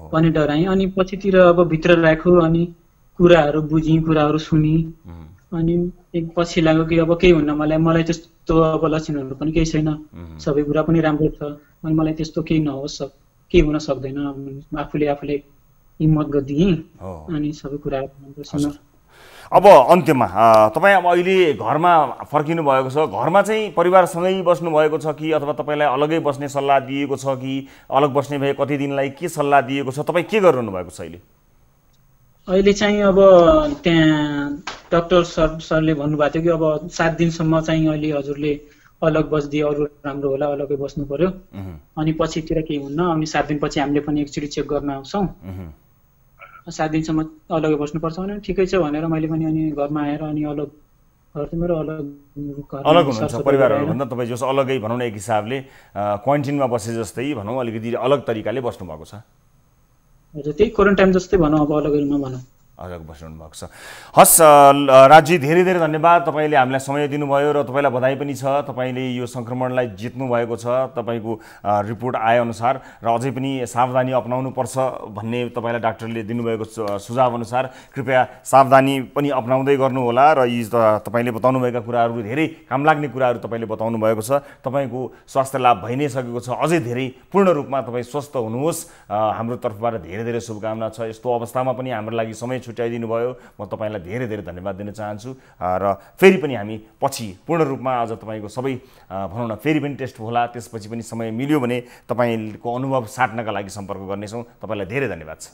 भन्ने डराएँ। अनि पछितिर अब भित्र राख्यो अनि कुराहरू बुझेँ कुराहरू सुनेँ अनि पछि लाग्यो कि अब केही हुन्न मलाई त्यस्तो अब लक्षणहरू पनि केही छैन, सबै कुरा पनि राम्रो छ अनि मलाई त्यस्तो केही नहोस् केही हुन सक्दैन आफूले हिम्मत गरिदिएँ अनि सबै कुराहरू राम्रो छ। अब अन्त्यमा तपाईँ अब अहिले घरमा फर्किनु भएको छ, घरमा चाहिँ परिवारसँगै बस्नु भएको छ कि अथवा तपाईँलाई अलगै बस्ने सल्लाह दिएको छ कि अलग बस्ने भए कति दिनलाई के सल्लाह दिएको छ? तपाईँ के गरिरहनु भएको छ अहिले? अहिले चाहिँ अब त्यहाँ डाक्टर सरले भन्नुभएको थियो कि अब 7 दिनसम्म चाहिँ अहिले हजुरले अलग बस्दिए अरू राम्रो होला अलगै बस्नु पर्यो अनि पछितिर केही हुन्न अनि 7 दिनपछि हामीले पनि एकचोटि चेक गर्न आउँछौँ 7 दिनसम्म अलगै बस्नुपर्छ भने ठिकै छ भनेर मैले पनि अनि घरमा आएर अनि अलग मेरो अलग हुनुहुन्छ परिवारहरूभन्दा तपाईँ जस अलगै भनौँ न एक हिसाबले क्वारेन्टिनमा बसे जस्तै भनौँ अलिकति अलग तरिकाले बस्नु भएको छ। हजुर त्यही क्वारेन्टाइन जस्तै भनौँ अब अलगैमा भनौँ। हजुर बसिरहनु भएको छ। हस् राजी, धेरै धेरै धन्यवाद। तपाईँले हामीलाई समय दिनुभयो र तपाईँलाई बधाई पनि छ। तपाईँले यो सङ्क्रमणलाई जित्नु भएको छ तपाईँको रिपोर्ट आएअनुसार, र अझै पनि सावधानी अपनाउनुपर्छ भन्ने तपाईँलाई डाक्टरले दिनुभएको सुझाव अनुसार कृपया सावधानी पनि अपनाउँदै गर्नुहोला। र यी तपाईँले बताउनुभएका कुराहरू धेरै काम लाग्ने कुराहरू तपाईँले बताउनु भएको छ। तपाईँको स्वास्थ्य लाभ भइ नै सकेको छ। अझै धेरै पूर्ण रूपमा तपाईँ स्वस्थ हुनुहोस्, हाम्रो तर्फबाट धेरै धेरै शुभकामना छ। यस्तो अवस्थामा पनि हाम्रो लागि समय छुट्याइदिनु भयो, म तपाईँलाई धेरै धेरै धन्यवाद दिन चाहन्छु। र फेरि पनि हामी पछि पूर्ण रूपमा आज तपाईँको सबै भनौँ न फेरि पनि टेस्ट होला, त्यसपछि पनि समय मिल्यो भने तपाईँको अनुभव साट्नका लागि सम्पर्क गर्नेछौँ। तपाईँलाई धेरै धन्यवाद छ।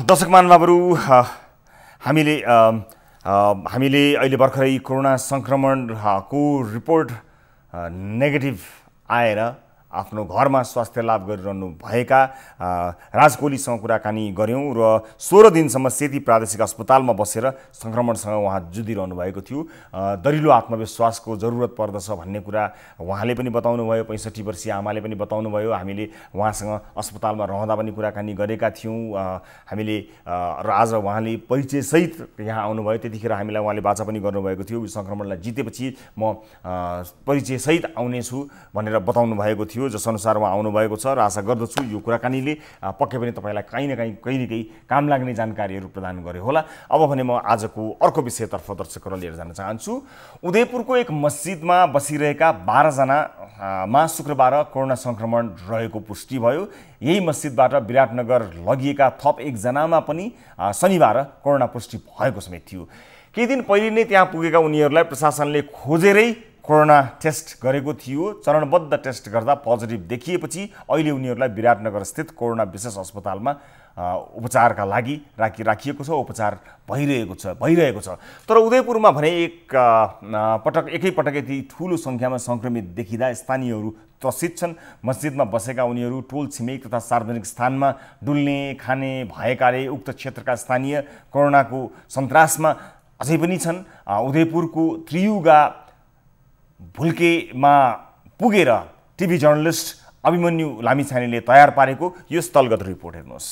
दर्शक महानुभावहरू, हामीले अहिले भर्खरै कोरोना सङ्क्रमणको रिपोर्ट नेगेटिभ आएर आफ्नो घरमा स्वास्थ्य लाभ गरिरहनु भएका राज कोहलीसँग कुराकानी गऱ्यौँ र 16 दिनसम्म सेती प्रादेशिक अस्पतालमा बसेर सङ्क्रमणसँग उहाँ जुधिरहनु भएको थियो। दरिलो आत्मविश्वासको जरुरत पर्दछ भन्ने कुरा उहाँले पनि बताउनुभयो। 65 वर्षीय आमाले पनि बताउनुभयो। हामीले उहाँसँग अस्पतालमा रहँदा पनि कुराकानी गरेका थियौँ हामीले, र आज उहाँले परिचयसहित यहाँ आउनुभयो। त्यतिखेर हामीलाई उहाँले वाचा पनि गर्नुभएको थियो, यो सङ्क्रमणलाई जितेपछि म परिचयसहित आउनेछु भनेर बताउनु भएको थियो, जसअनुसार उहाँ आउनुभएको छ। र आशा गर्दछु यो कुराकानीले पक्कै पनि तपाईँलाई कहीँ न कहीँ काम लाग्ने जानकारीहरू प्रदान गर्यो होला। अब भने म आजको अर्को विषयतर्फ दर्शकहरू लिएर जान चाहन्छु। उदयपुरको एक मस्जिदमा बसिरहेका 12 जनामा शुक्रबार कोरोना सङ्क्रमण रहेको पुष्टि भयो। यही मस्जिदबाट विराटनगर लगिएका थप 1 जनामा पनि शनिबार कोरोना पुष्टि भएको समेत थियो। केही दिन पहिले नै त्यहाँ पुगेका उनीहरूलाई प्रशासनले खोजेरै कोरोना टेस्ट गरेको थियो। चरणबद्ध टेस्ट गर्दा पोजिटिभ देखिएपछि अहिले उनीहरूलाई विराटनगर स्थित कोरोना विशेष अस्पतालमा उपचारका लागि राखिएको छ, उपचार भइरहेको छ। तर उदयपुरमा भने एकैपटक यति ठुलो सङ्ख्यामा सङ्क्रमित देखिँदा स्थानीयहरू त्रसित छन्। मस्जिदमा बसेका उनीहरू टोल छिमेक तथा सार्वजनिक स्थानमा डुल्ने खाने भएकाले उक्त क्षेत्रका स्थानीय कोरोनाको सन्तासमा अझै पनि छन्। उदयपुरको त्रियुगा भुल्केमा पुगेर टिभी जर्नलिस्ट अभिमन्यु लामिछानेले तयार पारेको यो स्थलगत रिपोर्ट हेर्नुहोस्।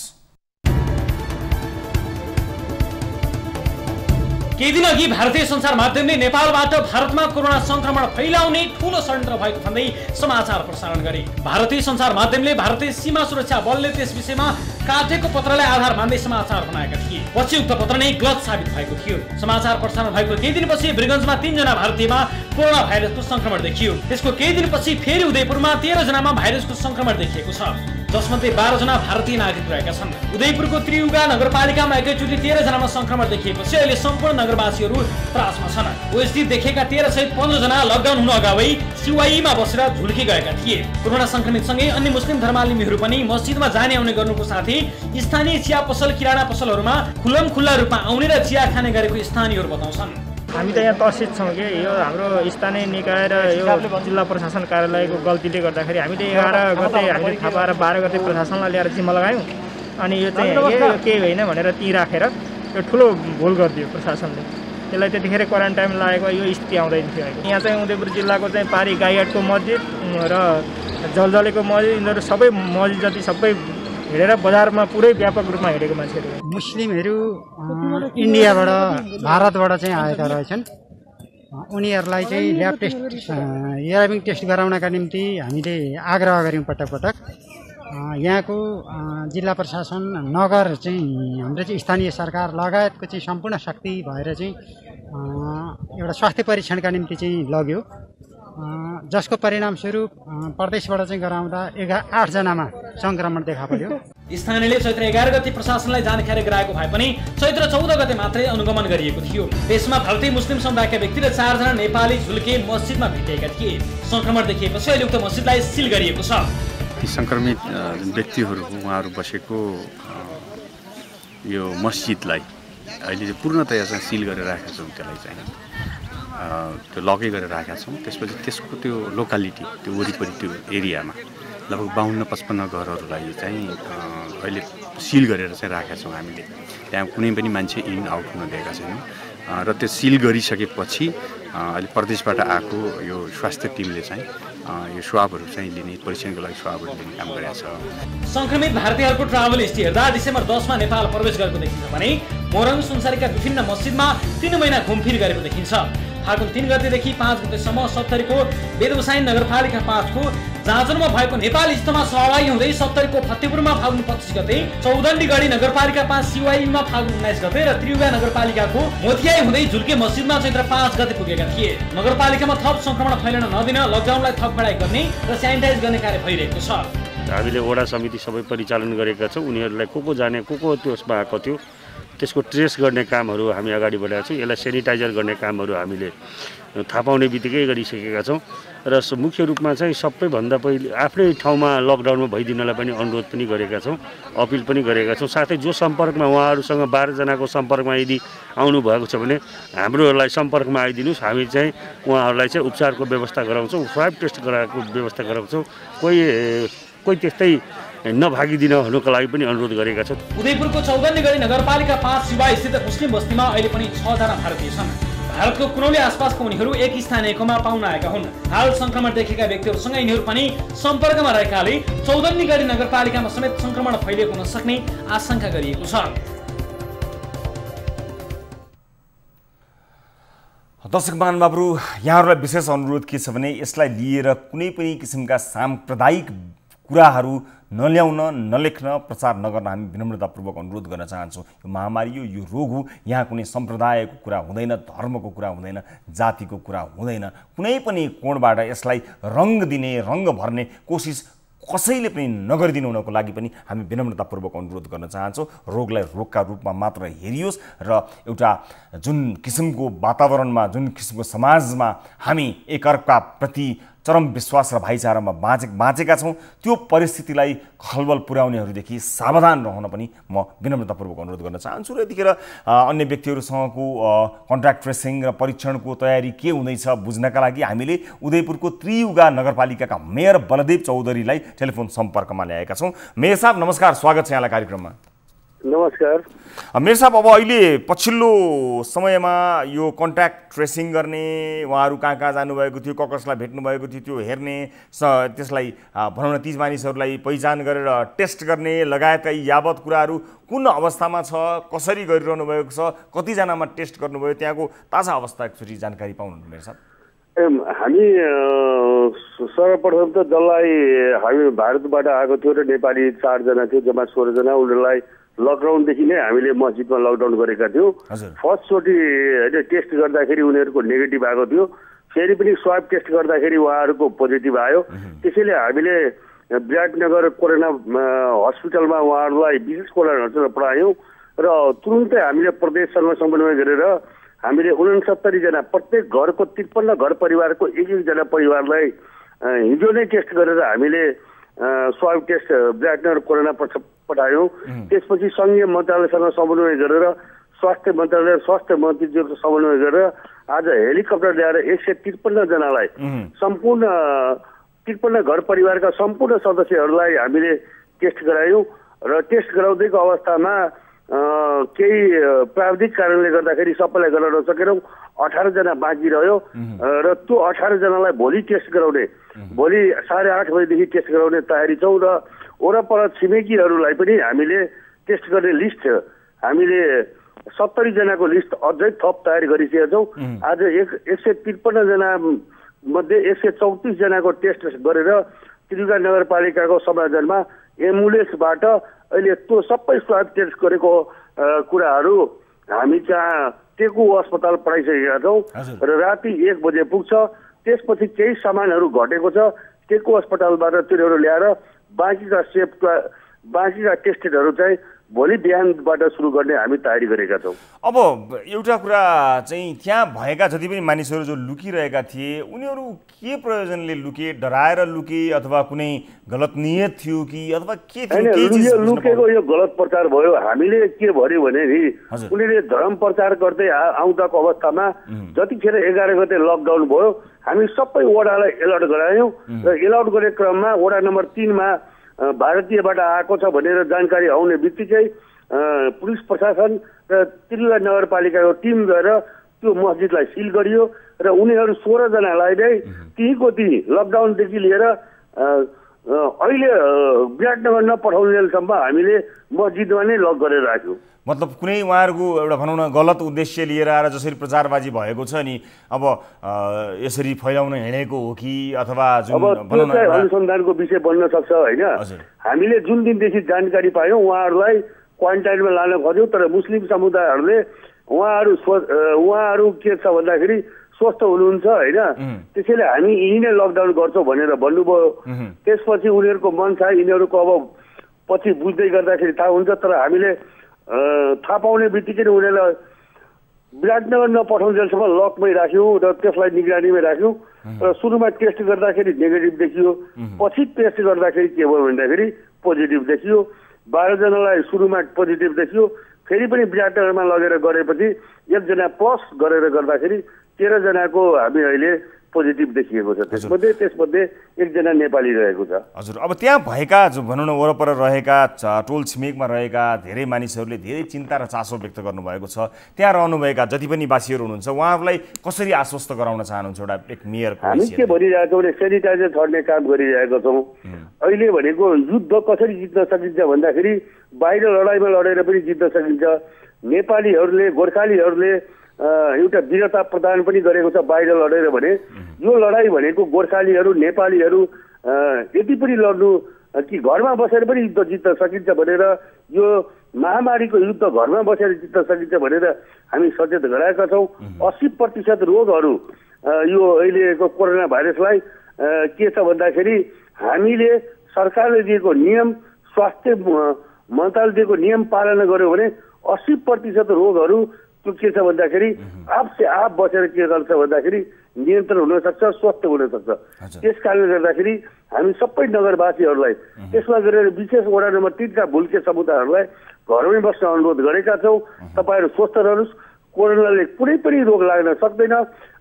केही दिन अघि भारतीय सञ्चार माध्यमले नेपालबाट भारतमा कोरोना संक्रमण फैलाउने ठूलो षड्यन्त्र भएको भन्दै समाचार प्रसारण गरे। भारतीय सञ्चार माध्यमले भारतीय सीमा सुरक्षा बलले त्यस विषयमा काटेको पत्रलाई आधार मान्दै समाचार बनाएका थिए। पछि उक्त पत्र नै गलत साबित भएको थियो। समाचार प्रसारण भएको केही दिनपछि वीरगञ्जमा 3 जना भारतीयमा कोरोना भाइरसको संक्रमण देखियो। त्यसको केही दिनपछि फेरि उदयपुरमा 13 जनामा भाइरसको संक्रमण देखिएको छ, जसमध्ये 12 जना भारतीय नागरिक रहेका छन्। उदयपुरको त्रियुगा नगरपालिकामा एकैचोटि 13 जनामा संक्रमण देखिएपछि अहिले सम्पूर्ण नगरवासीहरू त्रासमा छन्। ओएसडी देखेका 13 सहित 15 जना लकडाउन हुनु अगावै सिवाईमा बसेर झुल्की गएका थिए। कोरोना संक्रमितसँगै अन्य मुस्लिम धर्मावलम्बीहरू पनि मस्जिदमा जाने आउने गर्नुको साथै स्थानीय चिया पसल किराना पसलहरूमा खुल्ला रूपमा आउने र चिया खाने गरेको स्थानीयहरू बताउँछन्। हामी त यहाँ तर्सित छौँ कि यो हाम्रो स्थानीय निकाय र यो जिल्ला प्रशासन कार्यालयको गल्तीले गर्दाखेरि हामीले 11 गते हामीले थाहा पाएर 12 गते प्रशासनलाई ल्याएर जिम्मा लगायौँ। अनि यो चाहिँ केही होइन भनेर ती राखेर यो ठुलो भुल गरिदियो प्रशासनले। त्यसलाई त्यतिखेर क्वारेन्टाइन लागेको यो स्थिति आउँदैन थियो। यहाँ चाहिँ उदयपुर जिल्लाको चाहिँ पारी गाईहाटको मस्जिद र जलजलेको मस्जिद, यिनीहरू सबै मस्जिद जति सबै हिँडेर बजारमा पुरै व्यापक रूपमा हिँडेको मान्छेहरू। मुस्लिमहरू इन्डियाबाट भारतबाट चाहिँ आएका रहेछन्। उनीहरूलाई चाहिँ ल्याबिङ टेस्ट गराउनका निम्ति हामीले आग्रह गऱ्यौँ पटक पटक। यहाँको जिल्ला प्रशासन नगर चाहिँ हाम्रो चाहिँ स्थानीय सरकार लगायतको चाहिँ सम्पूर्ण शक्ति भएर चाहिँ एउटा स्वास्थ्य परीक्षणका निम्ति चाहिँ लग्यो, जसको परिणामस्वरूप प्रदेशबाट चाहिँ गराउँदा 8 जनामा संक्रमण देखा पर्यो। स्थानीयले चैत्र 11 गते प्रशासनलाई जानकारी गराएको भए पनि चैत्र 14 गते मात्रै अनुगमन गरिएको थियो। देशमा भारतीय मुस्लिम समुदायका व्यक्ति र 4 जना नेपाली झुल्के मस्जिदमा भेटिएका थिए। संक्रमण देखिएपछि अहिले उक्त मस्जिदलाई सिल गरिएको छ। ती संक्रमित व्यक्तिहरू उहाँहरू बसेको यो मस्जिदलाई अहिले पूर्णतया चाहिँ सिल गरेर राखेका छौँ। त्यसलाई चाहिँ त्यो लकै गरेर राखेका छौँ। त्यसपछि त्यसको त्यो लोकालिटी त्यो वरिपरि त्यो एरियामा लगभग 52-55 घरहरूलाई चाहिँ अहिले सिल गरेर चाहिँ राखेका छौँ हामीले। त्यहाँ कुनै पनि मान्छे इन आउट हुन दिएका छैनौँ। र त्यो सिल गरिसकेपछि अहिले प्रदेशबाट आएको यो स्वास्थ्य टिमले चाहिँ यो स्वाबहरू चाहिँ लिने परीक्षणको लागि स्वाबहरू लिने काम गरेको छ। संक्रमित भारतीयहरूको ट्राभल हिस्ट्री हेर्दा डिसेम्बर 10 मा नेपाल प्रवेश गरेको देखिन्छ भने मोरङ सुनसरीका विभिन्न मस्जिदमा 3 महिना घुमफिर गरेको देखिन्छ। फागुन 3 गतेदेखि 5 गतेसम्म 70 को बेदवसाई नगरपालिका 5 को जाजरमा भएको नेपाली इष्टमा सहभागी हुँदै 70 को फतेपुरमा फागुन 25 गते, चौदण्डीगढी नगरपालिका 5 सिवाईमा फागुन 19 गते र त्रियुगा नगरपालिकाको मोतियाई हुँदै झुल्के मस्जिदमा चैत्र 5 गते पुगेका थिए। नगरपालिकामा थप संक्रमण फैलन नदिन लकडाउनलाई थप बढाइ गर्ने र स्यानिटाइज गर्ने कार्य भइरहेको छ। हामीले वडा समिति सबै परिचालन गरेका छौँ। उनीहरूलाई को जाने को त्यसमा आएको थियो त्यसको ट्रेस गर्ने कामहरू हामी अगाडि बढाएका छौँ। यसलाई सेनिटाइजर गर्ने कामहरू हामीले थाहा पाउने बित्तिकै गरिसकेका छौँ र मुख्य रूपमा चाहिँ सबैभन्दा पहिले आफ्नै ठाउँमा लकडाउनमा भइदिनलाई पनि अनुरोध पनि गरेका छौँ, अपिल पनि गरेका छौँ। साथै जो सम्पर्कमा उहाँहरूसँग 12 जनाको सम्पर्कमा यदि आउनुभएको छ भने हाम्रोहरूलाई सम्पर्कमा आइदिनुहोस्। हामी चाहिँ उहाँहरूलाई चाहिँ उपचारको व्यवस्था गराउँछौँ, स्वाब टेस्ट गराएको व्यवस्था गराउँछौँ। कोही त्यस्तै नभागिदिन हुनुको लागि पनि अनुरोध गरेका छौँ। उदयपुरको चौदण्डीगढी नगरपालिका 5 सिवाई स्थित मुस्लिम बस्तीमा अहिले पनि 6 जना भारतीय छन्। भारतको कुनौली आसपासका उनीहरू एक स्थानीयकोमा पाउन आएका हुन्। हाल संक्रमण देखेका व्यक्तिहरूसँग यिनीहरू पनि सम्पर्कमा रहेकाले चौदण्डीगढी नगरपालिकामा समेत संक्रमण फैलिएको हुन सक्ने आशंका गरिएको छ। दर्शक महानुभावहरू, यहाँहरूलाई विशेष अनुरोध के छ भने यसलाई लिएर कुनै पनि किसिमका साम्प्रदायिक कुराहरू नल्याउन, नलेख्न, प्रचार नगर्न हामी विनम्रतापूर्वक अनुरोध गर्न चाहन्छौँ। यो महामारी यो रोग हो। यहाँ कुनै सम्प्रदायको कुरा हुँदैन, धर्मको कुरा हुँदैन, जातिको कुरा हुँदैन। कुनै पनि कोणबाट यसलाई रङ दिने, रङ भर्ने कोसिस कसैले पनि नगरिदिनु हुनको लागि पनि हामी विनम्रतापूर्वक अनुरोध गर्न चाहन्छौँ। रोगलाई रोगका रूपमा मात्र हेरियोस् र एउटा जुन किसिमको वातावरणमा, जुन किसिमको समाजमा हामी एकअर्का प्रति चरम विश्वास र भाइचारामा बाँचेका छौँ, त्यो परिस्थितिलाई खलबल पुर्याउनेहरूदेखि सावधान रहन पनि म विनम्रतापूर्वक अनुरोध गर्न चाहन्छु। र यतिखेर अन्य व्यक्तिहरूसँगको कन्ट्याक्ट ट्रेसिङ र परीक्षणको तयारी के हुँदैछ बुझ्नका लागि हामीले उदयपुरको त्रियुगा नगरपालिकाका मेयर बलदेव चौधरीलाई टेलिफोन सम्पर्कमा ल्याएका छौँ। मेयर साहब नमस्कार, स्वागत छ यहाँलाई कार्यक्रममा। नमस्कार मेयर साहब। अब अहिले पछिल्लो समयमा यो कन्ट्याक्ट ट्रेसिङ गर्ने, उहाँहरू कहाँ कहाँ जानुभएको थियो, कसलाई भेट्नुभएको थियो त्यो हेर्ने, त्यसलाई भनौँ न ती मानिसहरूलाई पहिचान गरेर टेस्ट गर्ने लगायतका यावत कुराहरू कुन अवस्थामा छ, कसरी गरिरहनु भएको छ, कतिजनामा टेस्ट गर्नुभयो, त्यहाँको ताजा अवस्था एकचोटि जानकारी पाउनुहुन्छ मेयर साहब? हामी सर्वप्रथम त जसलाई हामी भारतबाट आएको थियो र नेपाली 4 जना थियो, जम्मा 16 जना, उनीहरूलाई लकडाउनदेखि नै हामीले मस्जिदमा लकडाउन गरेका थियौँ। फर्स्टचोटि टेस्ट गर्दाखेरि उनीहरूको नेगेटिभ आएको थियो, फेरि पनि स्वाब टेस्ट गर्दाखेरि उहाँहरूको पोजिटिभ आयो। त्यसैले हामीले विराटनगर कोरोना हस्पिटलमा उहाँहरूलाई विशेष कोरोना हस्पिटल पठायौँ र तुरुन्तै हामीले प्रदेशसँग समन्वय गरेर हामीले 69 जना, प्रत्येक घरको 53 घर परिवारको एक जना परिवारलाई हिजो नै टेस्ट गरेर हामीले स्वाब टेस्ट विराटनगर कोरोना पठायौँ। त्यसपछि सङ्घीय मन्त्रालयसँग समन्वय गरेर स्वास्थ्य मन्त्रालय, स्वास्थ्य मन्त्रीज्यूको समन्वय गरेर आज हेलिकप्टर ल्याएर 153 जनालाई, सम्पूर्ण 53 घर परिवारका सम्पूर्ण सदस्यहरूलाई हामीले टेस्ट गरायौँ र टेस्ट गराउँदैको अवस्थामा केही प्राविधिक कारणले गर्दाखेरि सबैलाई गर्न नसकेनौँ। 18 जना बाँकी रह्यो र त्यो 18 जनालाई भोलि टेस्ट गराउने, भोलि 8:30 बजेदेखि टेस्ट गराउने तयारी छौँ र वरपर छिमेकीहरूलाई पनि हामीले टेस्ट गर्ने लिस्ट हामीले 70 जनाको लिस्ट अझै थप तयारी गरिसकेका छौँ। आज 153 जना मध्ये 134 जनाको टेस्ट गरेर त्रियुगा नगरपालिकाको समाधानमा एम्बुलेन्सबाट अहिले त्यो सबै स्वाब टेस्ट गरेको कुराहरू हामी कहाँ टेकु अस्पताल पठाइसकेका छौँ र राति 1 बजे पुग्छ। त्यसपछि केही सामानहरू घटेको छ, टेकु अस्पतालबाट तिनीहरू ल्याएर बाँकीका टेस्टेडहरू चाहिँ भोलि बिहानबाट सुरु गर्ने हामी तयारी गरेका छौँ। अब एउटा कुरा चाहिँ त्यहाँ भएका जति पनि मानिसहरू जो लुकिरहेका थिए उनीहरू के प्रयोजनले लुके, डराएर लुके अथवा कुनै गलत नियत थियो कि अथवा के थियो? लुकेको यो गलत प्रचार भयो। हामीले के भन्यो भने नि उनीहरूले धर्म प्रचार गर्दै आउँदाको अवस्थामा जतिखेर 11 गते लकडाउन भयो हामी सबै वडालाई एलर्ट गरायौँ र एलर्ट गरेको क्रममा वडा नम्बर 3 मा भारतीयबाट आएको छ भनेर जानकारी आउने बित्तिकै पुलिस प्रशासन र त्रियुगा नगरपालिकाको टिम गएर त्यो मस्जिदलाई सिल गरियो र उनीहरू 16 जनालाई नै त्यहीँको त्यही लकडाउनदेखि लिएर अहिले विराटनगर नपठाउनेसम्म हामीले मस्जिदमा नै लक गरेर राख्यौँ। मतलब कुनै उहाँहरूको एउटा भनौँ न गलत उद्देश्य लिएर आएर जसरी प्रचारबाजी भएको छ नि अब यसरी फैलाउन हिँडेको हो कि अथवा जुन भनौँ न अनुसन्धानको विषय बन्न सक्छ होइन। हामीले जुन दिनदेखि जानकारी पायौँ उहाँहरूलाई क्वारेन्टाइनमा लान खोज्यौँ, तर मुस्लिम समुदायहरूले उहाँहरू के छ भन्दाखेरि स्वस्थ हुनुहुन्छ होइन, त्यसैले हामी यही नै लकडाउन गर्छौँ भनेर भन्नुभयो। त्यसपछि उनीहरूको मन छ यिनीहरूको अब पछि बुझ्दै गर्दाखेरि थाहा हुन्छ, तर हामीले थाहा पाउने बित्तिकै उनीहरूलाई विराटनगर नपठाउन्जेलसम्म लकमै राख्यौँ र त्यसलाई निगरानीमै राख्यौँ र सुरुमा टेस्ट गर्दाखेरि नेगेटिभ देखियो, पछि टेस्ट गर्दाखेरि के भयो भन्दाखेरि पोजिटिभ देखियो। 12 जनालाई सुरुमा पोजिटिभ देखियो, फेरि पनि विराटनगरमा लगेर गरेपछि 1 जना प्लस गरेर गर्दाखेरि 13 जनाको हामी अहिले पोजिटिभ देखिएको छ। त्यसमध्ये 1 जना नेपाली रहेको छ। हजुर, अब त्यहाँ भएका जो भनौँ न वरपर रहेका टोल छिमेकमा रहेका धेरै मानिसहरूले धेरै चिन्ता र चासो व्यक्त गर्नुभएको छ। त्यहाँ रहनुभएका जति पनि वासीहरू हुनुहुन्छ उहाँहरूलाई कसरी आश्वस्त गराउन चाहनुहुन्छ एउटा एक मेयरको? हामी के भनिरहेको छौँ भने सेनिटाइजर छर्ने काम गरिरहेका छौँ। अहिले भनेको युद्ध कसरी जित्न सकिन्छ भन्दाखेरि बाहिर लडाइँमा लडेर पनि जित्न सकिन्छ। नेपालीहरूले गोर्खालीहरूले एउटा वीरता प्रदान पनि गरेको छ बाहिर लडेर भने। यो लडाइँ भनेको गोर्खालीहरू नेपालीहरू यति पनि लड्नु कि घरमा बसेर पनि युद्ध जित्न सकिन्छ भनेर, यो महामारीको युद्ध घरमा बसेर जित्न सकिन्छ भनेर हामी सचेत गराएका छौँ। 80% रोगहरू यो अहिलेको कोरोना भाइरसलाई के छ भन्दाखेरि हामीले सरकारले दिएको नियम, स्वास्थ्य मन्त्रालयले दिएको नियम पालना गर्यो भने 80% रोगहरू त्यो के छ भन्दाखेरि आपसे आप बसेर के गर्छ भन्दाखेरि नियन्त्रण हुन सक्छ, स्वस्थ हुन सक्छ। त्यस कारणले गर्दाखेरि हामी सबै नगरवासीहरूलाई त्यसमा गरेर विशेष वडा नम्बर 3 का भुल्के समुदायहरूलाई घरमै बस्न अनुरोध गरेका छौँ। तपाईँहरू स्वस्थ रहनुहोस्, कोरोनाले कुनै पनि रोग लाग्न सक्दैन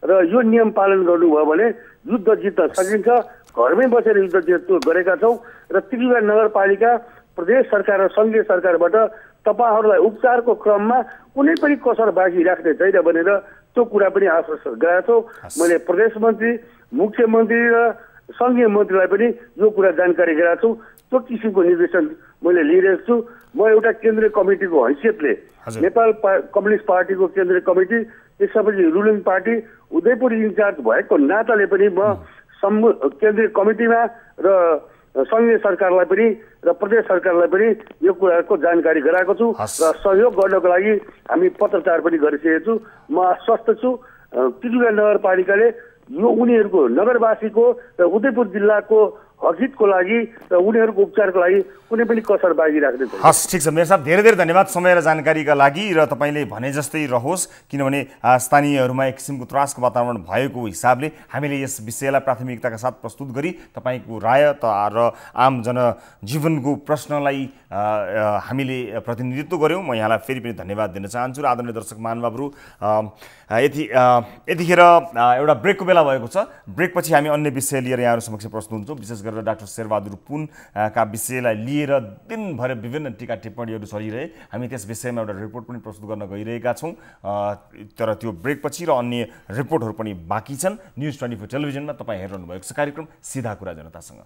र यो नियम पालन गर्नुभयो भने युद्ध जित्न सकिन्छ। घरमै बसेर युद्ध जित्नु गरेका छौँ र त्रिपुरा नगरपालिका, प्रदेश सरकार र सङ्घीय सरकारबाट तपाईँहरूलाई उपचारको क्रममा कुनै पनि कसर बाँकी राख्ने छैन भनेर त्यो कुरा पनि आश्वासन गराएको छौँ। मैले प्रदेश मन्त्री, मुख्यमन्त्री र सङ्घीय मन्त्रीलाई पनि यो कुरा जानकारी गराएको छु। त्यो किसिमको निर्देशन मैले लिइरहेको छु। म एउटा केन्द्रीय कमिटीको हैसियतले नेपाल कम्युनिस्ट पार्टीको केन्द्रीय कमिटी, त्यसपछि रुलिङ पार्टी उदयपुर इन्चार्ज भएको नाताले पनि म केन्द्रीय कमिटीमा र सङ्घीय सरकारलाई पनि र प्रदेश सरकारलाई पनि यो कुराको जानकारी गराएको छु र सहयोग गर्नको लागि हामी पत्रचार पनि गरिसकेको छु। म आश्वस्त छु त्रिपुरा नगरपालिकाले यो उनीहरूको नगरवासीको र उदयपुर जिल्लाको हकितको लागि र उनीहरूको उपचारको लागि कुनै पनि कसर बाँकी राख्दैन। हस्, ठिक छ मेयर साहब, धेरै धेरै धन्यवाद समय र जानकारीका लागि। र तपाईँले भने जस्तै रहोस्, किनभने स्थानीयहरूमा एक किसिमको त्रासको वातावरण भएको हिसाबले हामीले यस विषयलाई प्राथमिकताका साथ प्रस्तुत गरी तपाईँको राय र आम जनजीवनको प्रश्नलाई हामीले प्रतिनिधित्व गऱ्यौँ। म यहाँलाई फेरि पनि धन्यवाद दिन चाहन्छु। र आदरणीय दर्शक महानुभावहरू, यतिखेर एउटा ब्रेकको बेला भएको छ। ब्रेकपछि हामी अन्य विषय लिएर यहाँहरू समक्ष प्रस्तुत हुन्छौँ। विशेष गरेर डाक्टर शेरबहादुर पुनका विषयलाई लिएर दिनभर विभिन्न टीका टिप्पणीहरू चलिरहे। हामी त्यस विषयमा एउटा रिपोर्ट पनि प्रस्तुत गर्न गइरहेका छौँ, तर त्यो ब्रेकपछि र अन्य रिपोर्टहरू पनि बाँकी छन्। न्युज 24 टेलिभिजनमा तपाईँ हेरिरहनु भएको छ कार्यक्रम सिधा कुरा जनतासँग।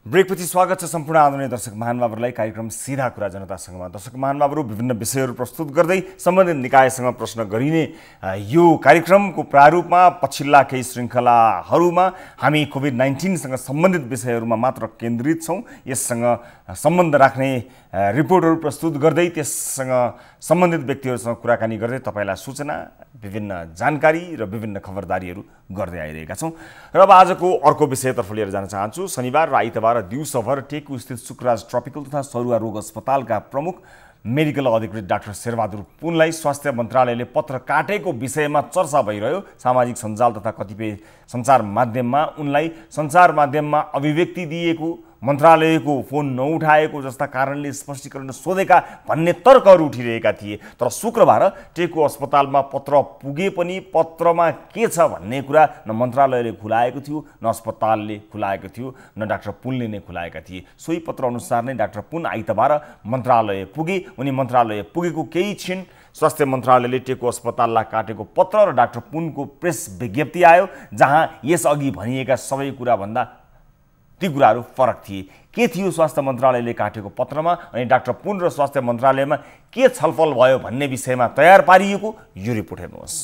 ब्रेकपछि स्वागत छ सम्पूर्ण आदरणीय दर्शक महानुभावहरूलाई कार्यक्रम सिधा कुरा जनतासँगमा। दर्शक महानुभावहरू, विभिन्न विषयहरू प्रस्तुत गर्दै सम्बन्धित निकायसँग प्रश्न गरिने यो कार्यक्रमको प्रारूपमा पछिल्ला केही श्रृङ्खलाहरूमा हामी कोभिड-19सँग सम्बन्धित विषयहरूमा मात्र केन्द्रित छौँ। यससँग सम्बन्ध राख्ने रिपोर्टहरू प्रस्तुत गर्दै त्यससँग सम्बन्धित व्यक्तिहरूसँग कुराकानी गर्दै तपाईँलाई सूचना, विभिन्न जानकारी र विभिन्न खबरदारीहरू गर्दै आइरहेका छौँ। र अब आजको अर्को विषयतर्फ लिएर जान चाहन्छु। शनिबार र आइतबार दिउँसोभर टेकु स्थित सुकराज ट्रपिकल तथा सरुवा रोग अस्पतालका प्रमुख मेडिकल अधिकृत डाक्टर शेरबहादुर पुनलाई स्वास्थ्य मन्त्रालयले पत्र काटेको विषयमा चर्चा भइरह्यो। सामाजिक सञ्जाल तथा कतिपय सञ्चार माध्यममा उनलाई सञ्चार माध्यममा अभिव्यक्ति दिएको मन्त्रालयको फोन नउठाएको जस्ता कारणले स्पष्टीकरण सोधेका भन्ने तर्कहरू उठिरहेका थिए। तर शुक्रबार टेकु अस्पतालमा पत्र पुगे पनि पत्रमा के छ भन्ने कुरा न मन्त्रालयले खुलाएको थियो, न अस्पतालले खुलाएको थियो, न डाक्टर पुनले नै खुलाएका थिए। सोही पत्र अनुसार नै डाक्टर पुन आइतबार मन्त्रालय पुगे। उनी मन्त्रालय पुगेको केही क्षण स्वास्थ्य मन्त्रालयले टेकु अस्पताललाई काटेको पत्र र डाक्टर पुनको प्रेस विज्ञप्ति आयो, जहाँ यसअघि भनिएका सबै कुरा भन्दा ती कुराहरू फरक थिए। के थियो स्वास्थ्य मन्त्रालयले काटेको पत्रमा अनि डाक्टर पुन र स्वास्थ्य मन्त्रालयमा के छलफल भयो भन्ने विषयमा तयार पारिएको यो रिपोर्ट हेर्नुहोस्।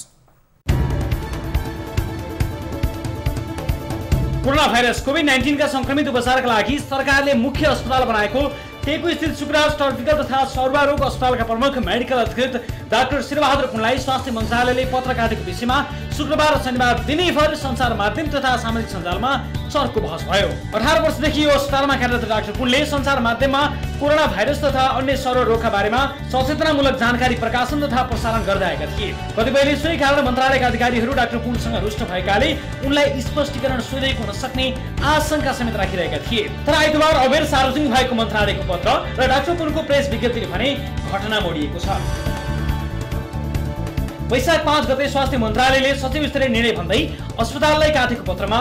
कोरोना भाइरस कोभिड-19 का संक्रमित उपचारका लागि सरकारले मुख्य अस्पताल बनाएको टेकु स्थित शुक्राज सर्जिकल तथा सर्वरोग अस्पतालका प्रमुख मेडिकल अधिकृत डाक्टर शिरबहादुर पुनलाई स्वास्थ्य मन्त्रालयले पत्र काटेको विषयमा शुक्रबार र शनिबार दिनैभर सञ्चार माध्यम तथा सामाजिक सञ्जालमा चर्को बहस भयो। 18 वर्षदेखि यो अस्पतालमा कार्यरत डाक्टर पुनले सञ्चार माध्यममा कोरोना भाइरस तथा अन्य सर्वरोगका बारेमा सचेतनामूलक जानकारी प्रकाशन तथा प्रसारण गर्दै आएका थिए। कतिपयले सोही कारण मन्त्रालयका अधिकारीहरू डाक्टर पुनसँग रुष्ट भएकाले उनलाई स्पष्टीकरण सोधेको हुन सक्ने आशंका समेत राखिरहेका थिए। तर आइतबार अबेर सार्वजनिक भएको मन्त्रालयको पत्र र डाक्टर पुनको प्रेस विज्ञप्तिले भने घटना मोडिएको छ। वैशाख 5 गते स्वास्थ्य मन्त्रालयले सचिव स्तरीय निर्णय भन्दै अस्पताललाई काटेको पत्रमा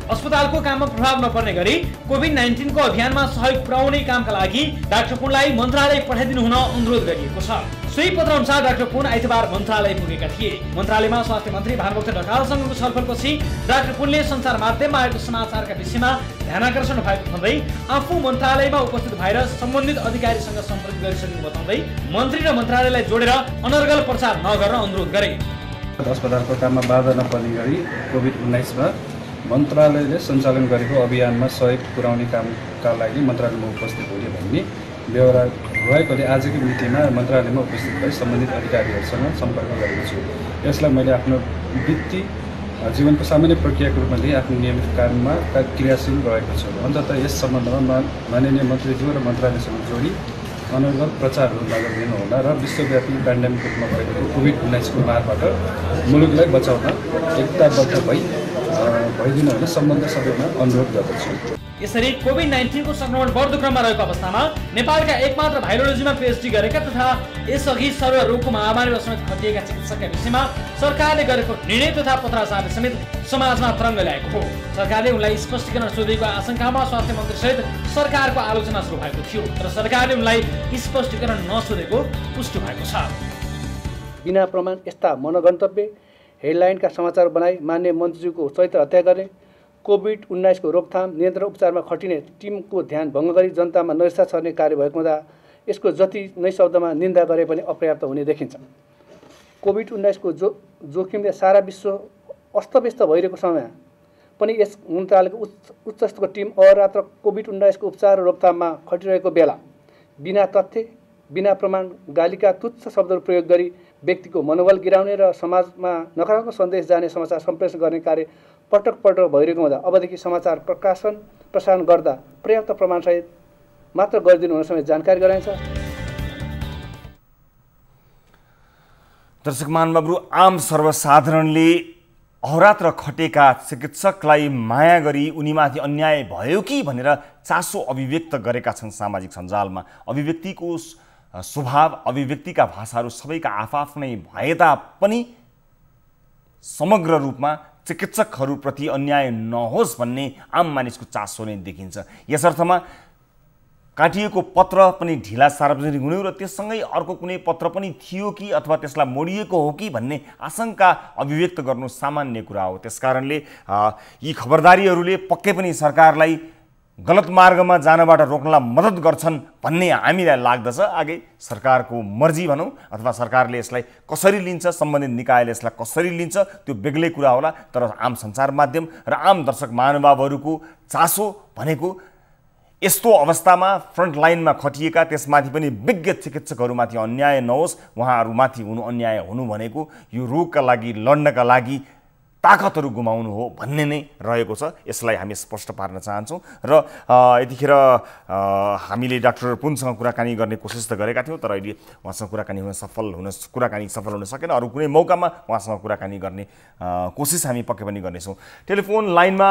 अस्पतालको काममा प्रभाव नपर्ने गरी कोभिड-19 को अभियानमा सहयोग पुर्याउने कामका लागि डाक्टर पुनलाई मन्त्रालय पठाइदिनु हुन अनुरोध गरिएको छ। सोही पत्र अनुसार डाक्टर पुन आइतबार मन्त्रालय पुगेका थिए। मन्त्रालयमा स्वास्थ्य मन्त्री भानुभक्त ढकालसँगको छलफलपछि डाक्टर पुनले सञ्चार माध्यममा आएको समाचारका विषयमा ध्यानाकर्षण भएको भन्दै आफू मन्त्रालयमा उपस्थित भएर सम्बन्धित अधिकारीसँग सम्पर्क गरिसकेको बताउँदै मन्त्री र मन्त्रालयलाई जोडेर अनर्गल प्रचार नगर्न अनुरोध गरे। अस्पतालको काममा बाधा नपर्ने गरी कोभिड-19 मा मन्त्रालयले सञ्चालन गरेको अभियानमा सहयोग पुर्याउने कामका लागि मन्त्रालयमा उपस्थित हुने भन्ने व्यवहार भएकोले आजको मितिमा मन्त्रालयमा उपस्थित भई सम्बन्धित अधिकारीहरूसँग सम्पर्क गरेको छु। यसलाई मैले आफ्नो वृत्ति जीवनको सामान्य प्रक्रियाको रूपमा लिई आफ्नो नियमित काममा क्रियाशील रहेको छु। अन्ततः यस सम्बन्धमा माननीय मन्त्रीज्यू र मन्त्रालयसँग जोडी अनर्गल प्रचारहरू नगरिदिनु होला र विश्वव्यापी पेन्डेमिक रूपमा भएको कोभिड-19 को मारबाट मुलुकलाई बचाउन एकताबद्ध भइदिनु हुन सम्बन्ध सबैमा अनुरोध गर्दछु। यसरी कोभिड-19 को संक्रमण बढ्दो क्रममा रहेको अवस्थामा नेपालका एकमात्र भाइरोलोजीमा पीएचडी गरेका तथा यसअघि सर्वरोगको महामारीमा समेत खटिएका चिकित्सकका विषयमा सरकारले गरेको निर्णय तथा पत्राचारले समेत समाजमा तरङ्ग ल्याएको हो। सरकारले उनलाई स्पष्टीकरण सोधेको आशंकामा स्वास्थ्य मन्त्री सहित सरकारको आलोचना सुरु भएको थियो, तर सरकारले उनलाई स्पष्टीकरण नसोधेको पुष्टि भएको छ। बिना प्रमाण यस्ता मनगन्तव्य हेडलाइनका समाचार बनाई मान्य मन्त्रीज्यूको चरित्र हत्या गर्ने, कोभिड-19 को रोकथाम नियन्त्रण उपचारमा खटिने टिमको ध्यान भङ्ग गरी जनतामा नैराश्य छर्ने कार्य भएको हुँदा यसको जति नै शब्दमा निन्दा गरे पनि अपर्याप्त हुने देखिन्छ। कोभिड-19 को जोखिमले सारा विश्व अस्तव्यस्त भइरहेको समय पनि यस मन्त्रालयको उच्च स्तरको टिम अहोरात्र कोभिड-19 को उपचार र रोकथाममा खटिरहेको बेला बिना तथ्य बिना प्रमाण गालीका तुच्छ शब्दहरू प्रयोग गरी व्यक्तिको मनोबल गिराउने र समाजमा नकारात्मक सन्देश जाने समाचार सम्प्रेषण गर्ने कार्य पटक पटक भइरहेको हुँदा अबदेखि समाचार प्रसारण गर्दा पर्याप्त प्रमाणसहित मात्र गरिदिनु हुन समेत जानकारी गराइन्छ। दर्शक महानुभावहरू, आम सर्वसाधारणले अहोरात्र खटेका चिकित्सकलाई माया गरी उनीमाथि अन्याय भयो कि भनेर चासो अभिव्यक्त गरेका छन् सामाजिक सञ्जालमा। अभिव्यक्तिको स्वभाव, अभिव्यक्तिका भाषाहरू सबैका आफआफ्नै भए तापनि समग्र रूपमा चिकित्सकहरूप्रति अन्याय नहोस् भन्ने आम मानिसको चासो नै देखिन्छ। यस अर्थमा काटिएको पत्र पनि ढिला सार्वजनिक हुने र त्यससँगै अर्को कुनै पत्र पनि थियो कि अथवा त्यसलाई मोडिएको हो कि भन्ने आशंका अभिव्यक्त गर्नु सामान्य कुरा हो। त्यसकारणले यी खबरदारीहरूले पक्कै पनि सरकारलाई गलत मार्गमा जानबाट रोक्नलाई मद्दत गर्छन् भन्ने हामीलाई लाग्दछ। आगे सरकारको मर्जी भनौँ अथवा सरकारले यसलाई कसरी लिन्छ, सम्बन्धित निकायले यसलाई कसरी लिन्छ त्यो बेग्लै कुरा होला। तर आम सञ्चार माध्यम र आम दर्शक महानुभावहरूको चासो भनेको यस्तो अवस्थामा फ्रन्ट लाइनमा खटिएका त्यसमाथि पनि विज्ञ चिकित्सकहरूमाथि अन्याय नहोस्, उहाँहरूमाथि अन्याय हुनु भनेको यो रोगका लागि लड्नका लागि ताकतहरू गुमाउनु हो भन्ने नै रहेको छ। यसलाई हामी स्पष्ट पार्न चाहन्छौँ र यतिखेर हामीले डाक्टर पुनसँग कुराकानी गर्ने कोसिस त गरेका थियौँ, तर अहिले उहाँसँग कुराकानी सफल हुन सकेन। अरू कुनै मौकामा उहाँसँग कुराकानी गर्ने कोसिस हामी पक्कै पनि गर्नेछौँ। टेलिफोन लाइनमा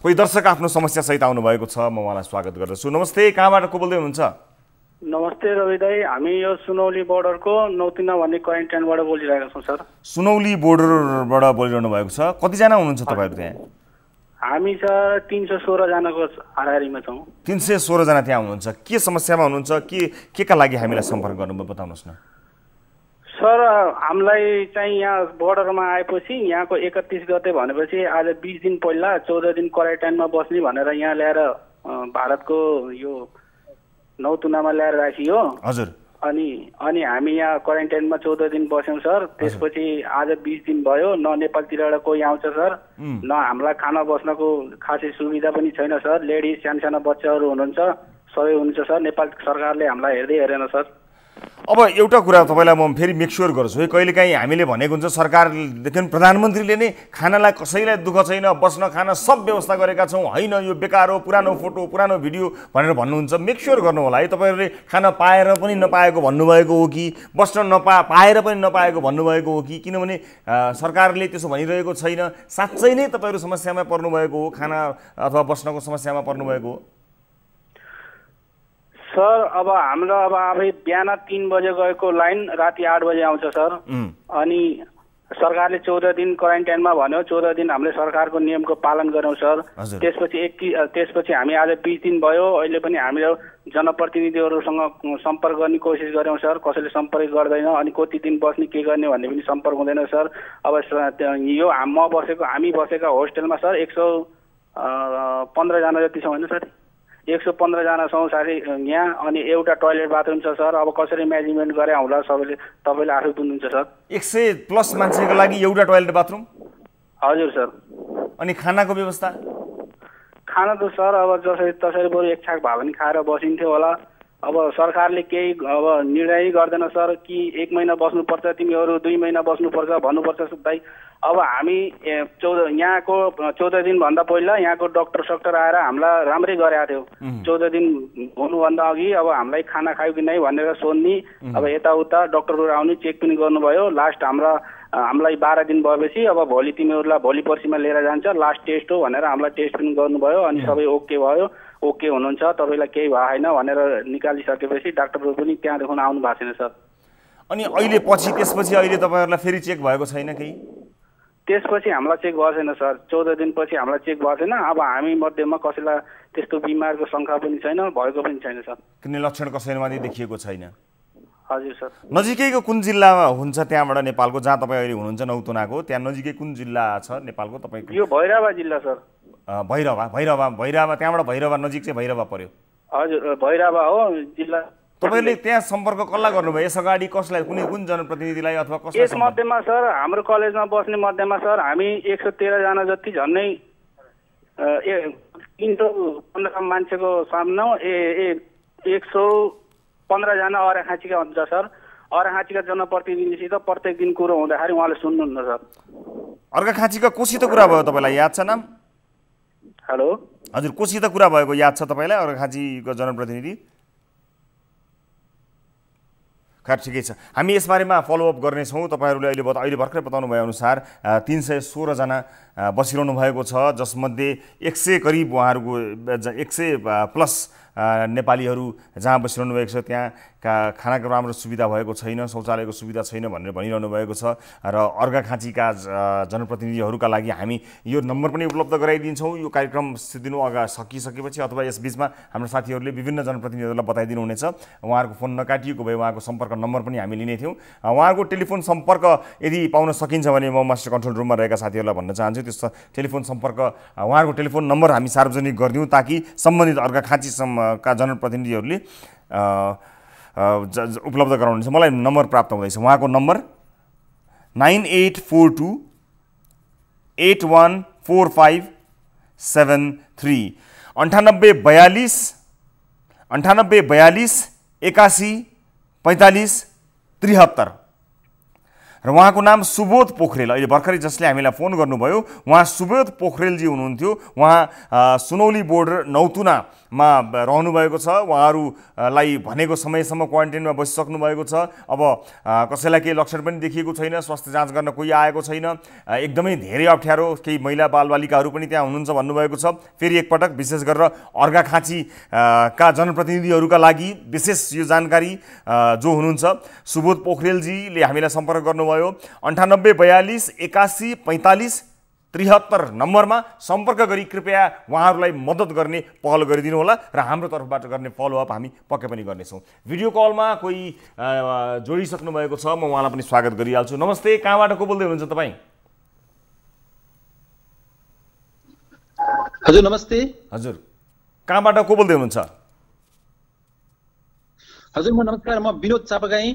कोही दर्शक आफ्नो समस्यासहित आउनुभएको छ, म उहाँलाई स्वागत गर्दछु। नमस्ते, कहाँबाट को बोल्दै हुनुहुन्छ? नमस्ते रवि दाई, हामी यो सुनौली बोर्डरको नौतिना भन्ने क्वारेन्टाइनबाट बोलिरहेका छौँ सर। सुनौली बोर्डरबाट बोलिरहनु भएको छ, कतिजना हुनुहुन्छ तपाईँहरू त्यहाँ? हामी सर 316 जनाको हाराहारीमा छौँ। 316 जना त्यहाँ हुनुहुन्छ। के समस्यामा हुनुहुन्छ, के का लागि हामीलाई सम्पर्क गर्नुभयो बताउनुहोस् न। सर हामीलाई चाहिँ यहाँ बोर्डरमा आएपछि यहाँको 31 गते भनेपछि आज 20 दिन पहिला 14 दिन क्वारेन्टाइनमा बस्ने भनेर यहाँ ल्याएर भारतको यो नौतुनामा ल्याएर राखियो। हजुर। अनि हामी यहाँ क्वारेन्टाइनमा 14 दिन बस्यौँ सर। त्यसपछि आज 20 दिन भयो, न नेपालतिरबाट कोही आउँछ सर, न हामीलाई खाना बस्नको खासै सुविधा पनि छैन सर। लेडिज साना बच्चाहरू हुनुहुन्छ, सबै हुनुहुन्छ सर। नेपाल सरकारले हामीलाई हेर्दै हेरेन सर। अब एउटा कुरा तपाईँलाई म फेरि मेकस्योर गर्छु है, कहिलेकाहीँ हामीले भनेको हुन्छ सरकारदेखि प्रधानमन्त्रीले नै खानालाई कसैलाई दुःख छैन, बस्न खान सब व्यवस्था गरेका छौँ, होइन यो बेकार हो, पुरानो फोटो पुरानो भिडियो भनेर भन्नुहुन्छ। मेकस्योर गर्नु होला है, तपाईँहरूले खाना पाएर पनि नपाएको भन्नुभएको हो कि बस्न पाएर पनि नपाएको भन्नुभएको हो कि, किनभने सरकारले त्यसो भनिरहेको छैन। साँच्चै नै तपाईँहरू समस्यामा पर्नुभएको हो, खाना अथवा बस्नको समस्यामा पर्नुभएको हो? सर अब हाम्रो अब बिहान 3 बजे गएको लाइन राति 8 बजे आउँछ सर। अनि सरकारले 14 दिन क्वारेन्टाइनमा भन्यो, 14 दिन हामीले सरकारको नियमको पालन गऱ्यौँ सर। त्यसपछि हामी आज 20 दिन भयो, अहिले पनि हामीले जनप्रतिनिधिहरूसँग सम्पर्क गर्ने कोसिस गऱ्यौँ सर, कसैले सम्पर्क गर्दैन। अनि कति दिन बस्ने के गर्ने भन्ने पनि सम्पर्क हुँदैन सर। अब यो हामी बसेका होस्टेलमा सर 115 जना जति छौँ होइन सर, 115 जना छौँ साथै यहाँ। अनि एउटा टोयलेट बाथरुम छ सर। अब कसरी म्यानेजमेन्ट गरे होला तपाईँले आफै बुझ्नुहुन्छ सर। 100+ मान्छेको लागि एउटा टोयलेट बाथरुम? हजुर सर। अनि खानाको व्यवस्था? खाना त सर अब जसरी तसरी बरु एक छाक भए पनि खाएर बसिन्थ्यो होला। अब सरकारले केही अब निर्णय गर्दैन सर कि 1 महिना बस्नुपर्छ, तिमीहरू 2 महिना बस्नुपर्छ भन्नुपर्छ दाइ। अब हामी यहाँको 14 दिनभन्दा पहिला यहाँको डक्टर आएर हामीलाई राम्रै गरेका थियो। 14 दिन हुनुभन्दा अघि अब हामीलाई खाना खायो कि नै भनेर सोध्ने, अब यताउता डक्टरहरू आउने चेक पनि गर्नुभयो। लास्ट हामीलाई 12 दिन भएपछि अब भोलि तिमीहरूलाई भोलि पर्सिमा लिएर जान्छ, लास्ट टेस्ट हो भनेर हामीलाई टेस्ट पनि गर्नुभयो। अनि सबै ओके भयो, ओके हुनुहुन्छ, तपाईँलाई केही भएन भनेर निकालिसकेपछि डाक्टरहरू पनि त्यहाँदेखि आउनु भएको छैन सर। अनि अहिले त्यसपछि अहिले तपाईँहरूलाई फेरि चेक भएको छैन केही? त्यसपछि हामीलाई चेक भएको छैन सर। 14 दिनपछि हामीलाई चेक भएको छैन। अब हामी मध्येमा कसैलाई त्यस्तो बिमारको शङ्का पनि छैन, भएको पनि छैन सर। कुनै लक्षण कसैमा देखिएको छैन? हजुर सर। नजिकैको कुन जिल्लामा हुन्छ त्यहाँबाट नेपालको, जहाँ तपाईँ अहिले हुनुहुन्छ नौतुनाको, त्यहाँ नजिकै कुन जिल्ला छ नेपालको तपाईँको? यो भैरवा जिल्ला सर। भैरवा त्यहाँबाट भैरवा नजिक चाहिँ भैरवा पर्यो? हजुर भैरवा हो जिल्ला। तपाईँले त्यहाँ सम्पर्क कसलाई गर्नुभयो? यस अगाडि कसलाई, कुन जनप्रतिनिधिलाई अथवा कसलाई? यस मध्येमा सर हाम्रो कलेजमा बस्ने मध्येमा सर हामी 113 जना जति झन्डै 315 मान्छेको सामना 115 जना अर्घाखाँचीका हुन्छ सर। अर्घाखाँचीका जनप्रतिनिधिसित प्रत्येक दिन कुरो हुँदाखेरि उहाँले सुन्नुहुन्न सर। अर्घाखाँचीका कोसित कुरा भयो तपाईँलाई याद छ नाम? हेलो हजुर, कोसित कुरा भएको याद छ तपाईँलाई अर्घाखाँचीको जनप्रतिनिधि? ठिकै छ, हामी यसबारेमा फलोअप गर्नेछौँ। तपाईँहरूले अहिले भर्खरै बताउनु भए अनुसार 316 जना बसिरहनु भएको छ, जसमध्ये 100 करिब उहाँहरूको 100+ नेपालीहरू जहाँ बसिरहनु भएको छ त्यहाँ खानाको राम्रो सुविधा भएको छैन, शौचालयको सुविधा छैन भनेर भनिरहनु भएको छ। र अर्घाखाँचीका जनप्रतिनिधिहरूका लागि हामी यो नम्बर पनि उपलब्ध गराइदिन्छौँ। यो कार्यक्रम दिनु सकिसकेपछि अथवा यस बिचमा हाम्रो साथीहरूले विभिन्न जनप्रतिनिधिहरूलाई बताइदिनु हुनेछ। उहाँहरूको फोन नकाटिएको भए उहाँको सम्पर्क नम्बर पनि हामी लिने थियौँ। उहाँहरूको टेलिफोन सम्पर्क यदि पाउन सकिन्छ भने म मास्टर कन्ट्रोल रुममा रहेका साथीहरूलाई भन्न चाहन्छु त्यस टेलिफोन सम्पर्क उहाँहरूको टेलिफोन नम्बर हामी सार्वजनिक गरिदिउँ, ताकि सम्बन्धित अर्घाखाँचीका जनप्रतिनिधिहरूले उपलब्ध गराउनुहुन्छ। मलाई नम्बर प्राप्त हुँदैछ, उहाँको नम्बर 9842 814573 9842 81 45 43 र उहाँको नाम सुबोध पोखरेल। अहिले भर्खरै जसले हामीलाई फोन गर्नुभयो उहाँ सुबोध पोखरेलजी हुनुहुन्थ्यो। उहाँ सुनौली बोर्डर नौतुनामा रहनुभएको छ। उहाँहरूलाई भनेको समयसम्म क्वारेन्टाइनमा बसिसक्नु भएको छ। अब कसैलाई केही लक्षण पनि देखिएको छैन, स्वास्थ्य जाँच गर्न कोही आएको छैन, एकदमै धेरै अप्ठ्यारो, केही महिला बालबालिकाहरू पनि त्यहाँ हुनुहुन्छ भन्नुभएको छ। फेरि एकपटक विशेष गरेर अर्घाखाँची का जनप्रतिनिधिहरूका लागि विशेष यो जानकारी जो हुनुहुन्छ सुबोध पोखरेलजीले हामीलाई सम्पर्क गर्नुभयो। 98 42 81 45 73 नम्बरमा सम्पर्क गरी कृपया उहाँहरूलाई मद्दत गर्ने पहल गरिदिनु होला र हाम्रो तर्फबाट गर्ने फलोअप हामी पक्कै पनि गर्नेछौँ। भिडियो कलमा कोही जोडिसक्नु भएको छ, म उहाँलाई पनि स्वागत गरिहाल्छु। नमस्ते, कहाँबाट को बोल्दै हुनुहुन्छ तपाईँ? हजुर नमस्ते। हजुर कहाँबाट को बोल्दै हुनुहुन्छ? हजुर म नमस्कार, म विनोद चापागाई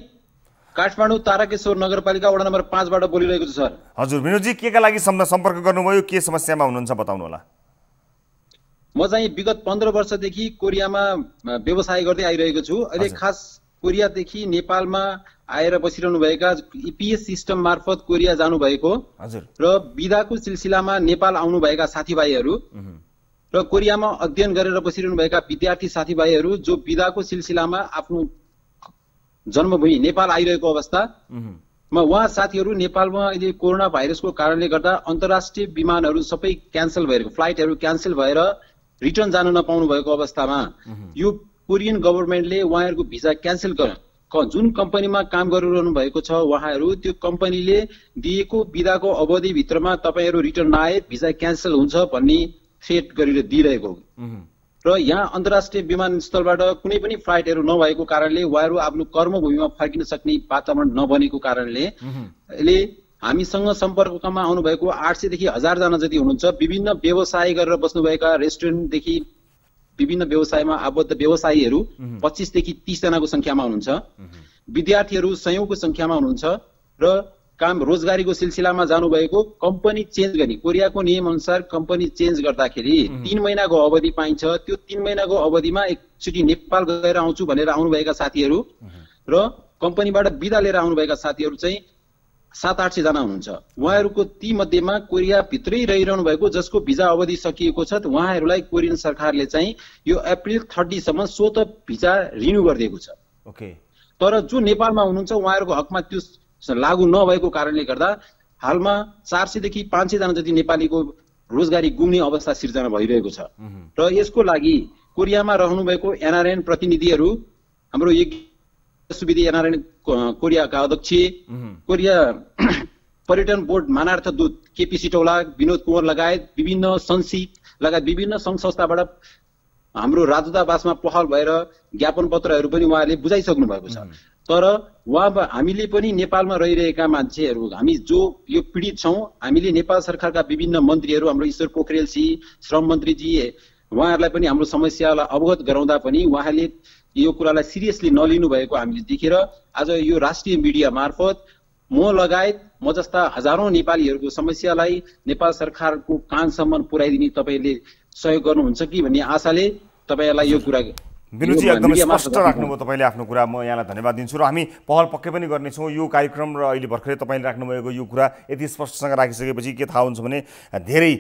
काठमाडौँ ताराकेश्वर नगरपालिका वडा नम्बर 5 बाट बोलिरहेको छु सर। हजुर विनोदजी, के का लागि सम्पर्क गर्नुभयो, के समस्यामा हुनुहुन्छ बताउनु होला। म चाहिँ विगत 15 वर्षदेखि कोरियामा व्यवसाय गर्दै आइरहेको छु। अहिले खास कोरियादेखि नेपालमा आएर बसिरहनु भएका इपिएस सिस्टम मार्फत कोरिया जानुभएको र बिदाको सिलसिलामा नेपाल आउनुभएका साथीभाइहरू र कोरियामा अध्ययन गरेर बसिरहनु भएका विद्यार्थी साथीभाइहरू जो बिदाको सिलसिलामा आफ्नो जन्मभूमि नेपाल आइरहेको अवस्थामा उहाँ साथीहरू नेपालमा अहिले कोरोना भाइरसको कारणले गर्दा अन्तर्राष्ट्रिय विमानहरू सबै क्यान्सल भएर, फ्लाइटहरू क्यान्सल भएर रिटर्न जान नपाउनु भएको अवस्थामा यो कोरियन गभर्मेन्टले उहाँहरूको भिजा क्यान्सल जुन कम्पनीमा काम गरिरहनु भएको छ उहाँहरू त्यो कम्पनीले दिएको बिदाको अवधिभित्रमा तपाईँहरू रिटर्न नआए भिजा क्यान्सल हुन्छ भन्ने थ्रेट गरेर दिइरहेको र यहाँ अन्तर्राष्ट्रिय विमानस्थलबाट कुनै पनि फ्लाइटहरू नभएको कारणले उहाँहरू आफ्नो कर्मभूमिमा फर्किन सक्ने वातावरण नबनेको कारणले अहिले हामीसँग सम्पर्कमा आउनुभएको 800 देखि 1000 जना जति हुनुहुन्छ। विभिन्न व्यवसाय गरेर बस्नुभएका रेस्टुरेन्टदेखि विभिन्न व्यवसायमा आबद्ध व्यवसायीहरू 25 देखि 30 जनाको संख्यामा हुनुहुन्छ। विद्यार्थीहरू 100 को संख्यामा हुनुहुन्छ र काम रोजगारीको सिलसिलामा जानुभएको कम्पनी चेन्ज गर्ने कोरियाको नियम अनुसार कम्पनी चेन्ज गर्दाखेरि 3 महिनाको अवधि पाइन्छ। त्यो 3 महिनाको अवधिमा एकचोटि नेपाल गएर आउँछु भनेर आउनुभएका साथीहरू र कम्पनीबाट बिदा लिएर आउनुभएका साथीहरू चाहिँ 700-800 जना हुनुहुन्छ। उहाँहरूको ती मध्येमा कोरिया भित्रै रहिरहनु भएको जसको भिजा अवधि सकिएको छ उहाँहरूलाई कोरियन सरकारले चाहिँ यो अप्रिल 30 सम्म स्वत भिजा रिन्यू गरिदिएको छ। तर जो नेपालमा हुनुहुन्छ उहाँहरूको हकमा त्यो लागू नभएको कारणले गर्दा हालमा 400 देखि 500 जना जति नेपालीको रोजगारी गुम्ने अवस्था सिर्जना भइरहेको छ र यसको लागि कोरियामा रहनु भएको एनआरएन प्रतिनिधिहरू हाम्रो सुविधि एनआरएन कोरियाका अध्यक्ष कोरिया पर्यटन बोर्ड मानार्थ दूत केपी सिटौला विनोद कुँवर लगायत विभिन्न संसित लगायत विभिन्न संघ संस्थाबाट हाम्रो राजदूतावासमा पहल भएर ज्ञापन पत्रहरू पनि उहाँले बुझाइसक्नु भएको छ। तर हामीले पनि नेपालमा रहिरहेका मान्छेहरू हामी जो यो पीडित छौं हामीले नेपाल सरकारका विभिन्न मन्त्रीहरू हाम्रो ईश्वर पोखरेलजी श्रम मन्त्रीजी उहाँहरूलाई पनि हाम्रो समस्यालाई अवगत गराउँदा पनि उहाँले यो कुरालाई सिरियसली नलिनु भएको हामीले देखेर आज यो राष्ट्रिय मिडिया मार्फत म लगायत म जस्ता हजारौं नेपालीहरूको समस्यालाई नेपाल सरकारको कानसम्म पुर्याइदिने तपाईले सहयोग गर्नुहुन्छ कि भन्ने आशाले तपाईलाई यो कुरा विनोदजी एकदमै स्पष्ट राख्नुभयो तपाईले आफ्नो कुरा। म यहाँलाई धन्यवाद दिन्छु र हामी पहल पक्कै पनि गर्नेछौँ। यो कार्यक्रम र अहिले भर्खरै तपाईले राख्नुभएको यो कुरा यति स्पष्टसँग राखिसकेपछि के थाहा हुन्छ भने धेरै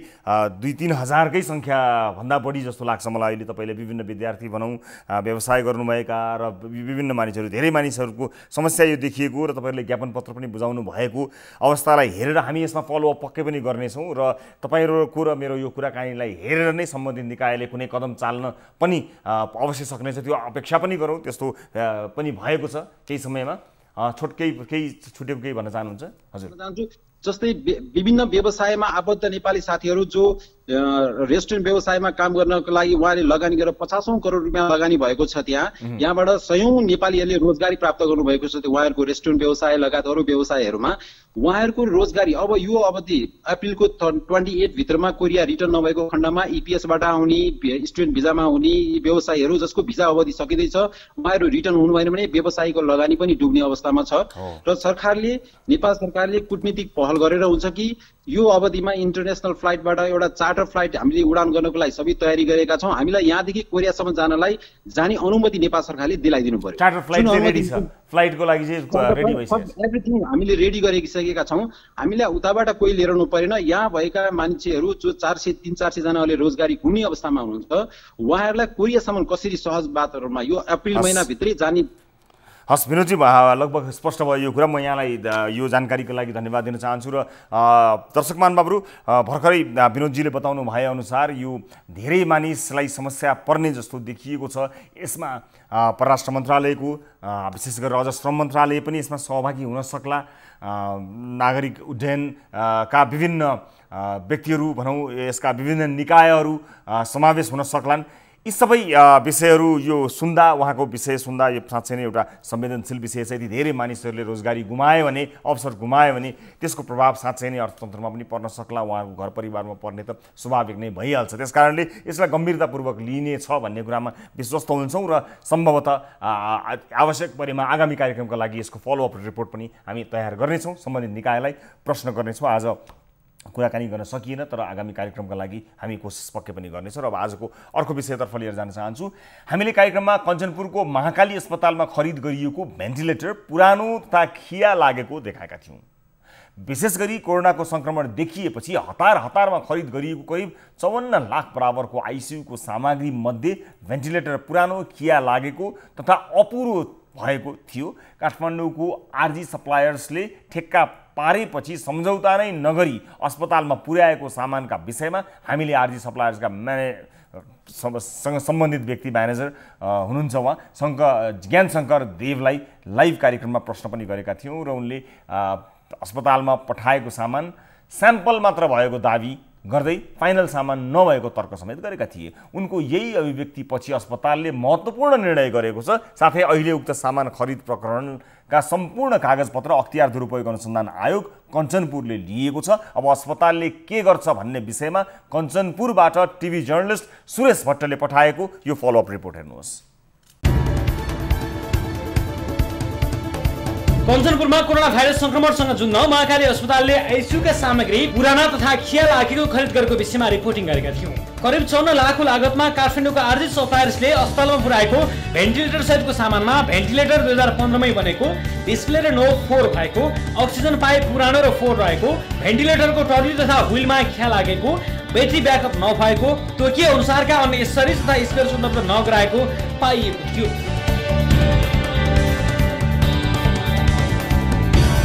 2-3 हजारकै संख्या भन्दा बढी जस्तो लाग्छ मलाई। अहिले तपाईले विभिन्न विद्यार्थी भनौँ व्यवसाय गर्नुभएका र विभिन्न मानिसहरू धेरै मानिसहरूको समस्या यो देखिएको र तपाईले ज्ञापन पत्र पनि बुझाउनु भएको अवस्थालाई हेरेर हामी यसमा फलोअप पक्कै पनि गर्नेछौँ र तपाईहरूको र मेरो यो कुराकानीलाई हेरेर नै सम्बन्धित निकायले कुनै कदम चाल्न पनि अवश्य त्यो अपेक्षा पनि गरौँ। त्यस्तो पनि भएको छ केही समयमा। केही छुटेको केही भन्न चाहनुहुन्छ? हजुर जस्तै विभिन्न व्यवसायमा आबद्ध नेपाली साथीहरू जो रेस्टुरेन्ट व्यवसायमा काम गर्नको लागि उहाँले लगानी गरेर 50औं करोड रुपियाँ लगानी भएको छ। यहाँबाट 100औं नेपालीहरूले रोजगारी प्राप्त गर्नुभएको छ। उहाँहरूको रेस्टुरेन्ट व्यवसाय लगायत अरू व्यवसायहरूमा उहाँहरूको रोजगारी अब यो अवधि अप्रिलको 28 भित्रमा कोरिया रिटर्न नभएको खण्डमा इपिएसबाट आउने स्टुडेन्ट भिजामा आउने व्यवसायीहरू जसको भिजा अवधि सकिँदैछ उहाँहरू रिटर्न हुनु भएन भने व्यवसायको लगानी पनि डुब्ने अवस्थामा छ र सरकारले नेपाल सरकारले कूटनीतिक पहल गरेर हुन्छ कि यो अवधिमा इन्टरनेसनल फ्लाइटबाट एउटा चार्टर चार्टर फ्लाइट हामीले उडान गर्नको लागि सबै तयारी गरेका छौँ। हामीलाई यहाँदेखि कोरियासम्म जानलाई जाने अनुमति नेपाल सरकारले दिलाइदिनु पर्यो। चार्टर फ्लाइट रेडी छ, फ्लाइटको लागि चाहिँ रेडी भइसक्यो, एभ्रिथिङ हामीले रेडी गरिसकेका छौँ। हामीलाई उताबाट कोही लिएर आउनु परेन। यहाँ भएका मान्छेहरू जो 400-300-400 जनाले रोजगारी गुम्ने अवस्थामा हुनुहुन्छ उहाँहरूलाई कोरियासम्म कसरी सहज वातावरणमा यो अप्रिल महिनाभित्रै जाने। हस् विनोदजी, लगभग स्पष्ट भयो यो कुरा। म यहाँलाई यो जानकारीको लागि धन्यवाद दिन चाहन्छु। र दर्शकमान बाबु, भर्खरै विनोदजीले बताउनु भएअनुसार यो धेरै मानिसलाई समस्या पर्ने जस्तो देखिएको छ। यसमा परराष्ट्र मन्त्रालयको विशेष गरेर अझ श्रम मन्त्रालय पनि यसमा सहभागी हुन सक्ला। नागरिक उड्डयनका विभिन्न व्यक्तिहरू भनौँ, यसका विभिन्न निकायहरू समावेश हुन सक्लान्। यी सबै विषयहरू यो सुन्दा, उहाँको विषय सुन्दा यो साँच्चै नै एउटा संवेदनशील विषय छ। यदि धेरै मानिसहरूले रोजगारी गुमायो भने, अवसर गुमायो भने त्यसको प्रभाव साँच्चै नै अर्थतन्त्रमा पनि पर्न सक्ला, उहाँको घर परिवारमा पर्ने त स्वाभाविक नै भइहाल्छ। त्यस कारणले यसलाई गम्भीरतापूर्वक लिनेछ भन्ने कुरामा विश्वस्त हुन्छौँ र सम्भवतः आवश्यक परेमा आगामी कार्यक्रमका लागि यसको फलोअप रिपोर्ट पनि हामी तयार गर्नेछौँ, सम्बन्धित निकायलाई प्रश्न गर्नेछौँ। आज कुराकानी गर्न सकिएन, तर आगामी कार्यक्रमका लागि हामी कोसिस पक्कै पनि गर्नेछौँ। र अब आजको अर्को विषयतर्फ लिएर जान चाहन्छु। हामीले कार्यक्रममा कञ्चनपुरको महाकाली अस्पतालमा खरिद गरिएको भेन्टिलेटर पुरानो तथा खिया लागेको देखाएका थियौँ। विशेष गरी कोरोनाको सङ्क्रमण देखिएपछि हतारमा खरिद गरिएको करिब 54 लाख बराबरको आइसियुको सामग्री मध्ये भेन्टिलेटर पुरानो खिया लागेको तथा अपुरो भएको थियो। काठमाडौँको आरजी सप्लायर्सले ठेक्का पारेपछि सम्झौता नै नगरी अस्पतालमा पुर्याएको सामानका विषयमा हामीले आरजी सप्लायर्सका सँग सम्बन्धित व्यक्ति म्यानेजर हुनुहुन्छ उहाँ ज्ञान शङ्कर देवलाई लाइभ कार्यक्रममा प्रश्न पनि गरेका थियौँ र उनले अस्पतालमा पठाएको सामान स्याम्पल मात्र भएको दाबी गर्दै फाइनल सामान नभएको तर्क समेत गरेका थिए। उनको यही अभिव्यक्तिपछि अस्पतालले महत्त्वपूर्ण निर्णय गरेको छ। साथै अहिले उक्त सामान खरिद प्रकरणका सम्पूर्ण कागजपत्र अख्तियार दुरुपयोग अनुसन्धान आयोग कञ्चनपुरले लिएको छ। अब अस्पतालले के गर्छ भन्ने विषयमा कञ्चनपुरबाट टिभी जर्नलिस्ट सुरेश भट्टले पठाएको यो फलोअप रिपोर्ट हेर्नुहोस्। कञ्चनपुरमा कोरोना भाइरस संक्रमणसँग जुझ्न महाकाली अस्पतालले आइसियुका सामग्री पुराना तथा खिया लागेको खरिद गरेको विषयमा रिपोर्टिङ गरेका थियौँ। करिब 54 लाखको लागतमा काठमाडौँको आरजी सप्लायर्सले अस्पतालमा पुर्याएको भेन्टिलेटर सहितको सामानमा भेन्टिलेटर 2015 मै बनेको, डिस्प्ले र नो 4 भएको, अक्सिजन पाइप पुरानो र 4 रहेको, भेन्टिलेटरको टर्ली तथा व्हीलमा खिया लागेको, ब्याट्री ब्याकअप नभएको, तोकिए अनुसारका अन्य एसेसरिज तथा स्पेयर उपलब्ध नगराएको पाइएको थियो।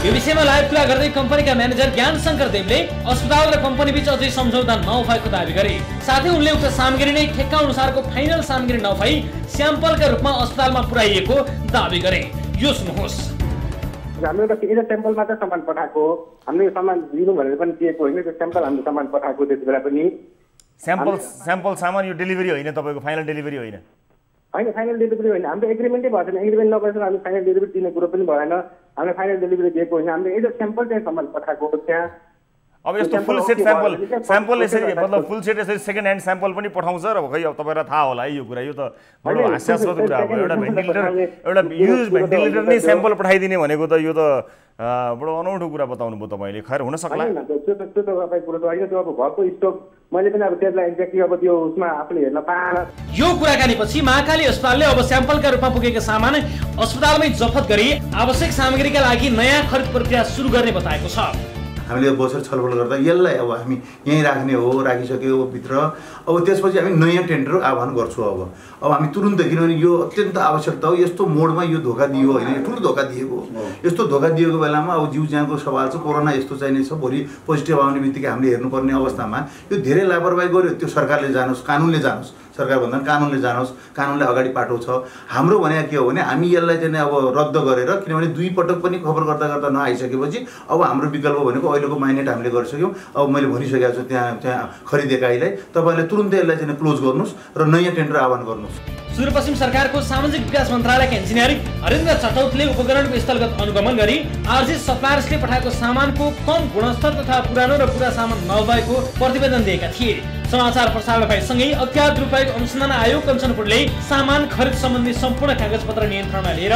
यो विषयमा लाइभ कुरा गर्दै कम्पनीका म्यानेजर ज्ञान शङ्कर देवले अस्पताल र कम्पनी बीच अझै सम्झौता नभएको दावी गरे। साथै उनले उक्त सामग्री नै ठेक्का अनुसारको फाइनल सामग्री नभई स्याम्पलका रूपमा अस्पतालमा पुर्याइएको दावी गरे। यो सुन्नुहोस्। हाम्रो एउटा स्याम्पल मात्र सामान पठाएको, हामीले सामान दिनु भनेर पनि दिएको होइन, त्यो स्याम्पल हामीले सामान पठाएको त्यतिबेला पनि। स्याम्पल सामान यो डेलिभरी होइन, तपाईँको फाइनल डेलिभरी होइन? होइन, फाइनल डेलिभरी होइन। हाम्रो एग्रिमेन्टै भएको छैन। एग्रिमेन्ट नगरेर हामी फाइनल डेलिभरी दिने कुरो पनि भएन। हामीले फाइनल डेलिभरी दिएको होइन, हामीले एउटा स्याम्पल चाहिँ सामान पठाएको त्यहाँ। अब यस्तो फुल सेट स्याम्पल यसरी मतलब फुल सेट यसरी सेकेन्ड ह्यान्ड स्याम्पल पनि पठाउँछ र खै अब तपाईँलाई थाहा होला है यो कुरा। यो त बडो हास्यास्पद कुरा हो। एउटा युज भेन्टिलेटर नै स्याम्पल पठाइदिने भनेको त यो त बडो अनौठो कुरा बताउनु भयो तपाईँले। खैर हुन सक्ला त्यो त तपाईँ कुरो त होइन। त्यो अब घरको स्टक मैले पनि अब त्यसलाई एक्ज्याक्टली अब त्यो उसमा आफूले हेर्न पाएन। यो कुराकानीपछि महाकाली अस्पतालले अब स्याम्पलका रूपमा पुगेका सामान अस्पतालमै जफत गरी आवश्यक सामग्रीका लागि नयाँ खरिद प्रक्रिया सुरु गर्ने बताएको छ। हामीले बसेर छलफल गर्दा यसलाई अब हामी यहीँ राख्ने हो, राखिसक्यो भित्र। अब त्यसपछि हामी नयाँ टेन्डर आह्वान गर्छौँ। अब हामी तुरुन्त, किनभने यो अत्यन्त आवश्यकता हो। यस्तो मोडमा यो धोका दियो होइन, यो ठुलो धोका दिएको। यस्तो धोका दिएको बेलामा अब जीव ज्यानको सवाल छ। कोरोना यस्तो चाहिने छ, भोलि पोजिटिभ आउने बित्तिकै हामीले हेर्नुपर्ने अवस्थामा यो धेरै लापरवाही गर्यो। त्यो सरकारले जानोस्, कानुनले जानोस्, सरकार भन्दा कानुनले जानोस्, कानुनले अगाडि पाठोस्। हाम्रो भने के हो भने हामी यसलाई चाहिँ अब रद्द गरेर, किनभने 2 पटक पनि खबर गर्दा नआइसकेपछि अब हाम्रो विकल्प भनेको अहिलेको माइनेट हामीले गरिसक्यौँ। अब मैले भनिसकेको छु त्यहाँ खरिदेकाईलाई तपाईँले तुरुन्तै यसलाई चाहिँ क्लोज गर्नुहोस् र नयाँ टेन्डर आह्वान गर्नुहोस्। सुदूरपश्चिम सरकारको सामाजिक विकास मन्त्रालयका इन्जिनियर हरेन्द्र चटौतले उपकरणको स्थलगत अनुगमन गरी आरजी सप्लायर्सले पठाएको सामानको कम गुणस्तर तथा पुरानो र पुरा सामान नभएको प्रतिवेदन दिएका थिए। समाचार प्रसारण भएसँगै अख्तियार दुरुपयोग अनुसन्धान आयोग कञ्चनपुरले सामान खरिद सम्बन्धी सम्पूर्ण कागजपत्र नियन्त्रणमा लिएर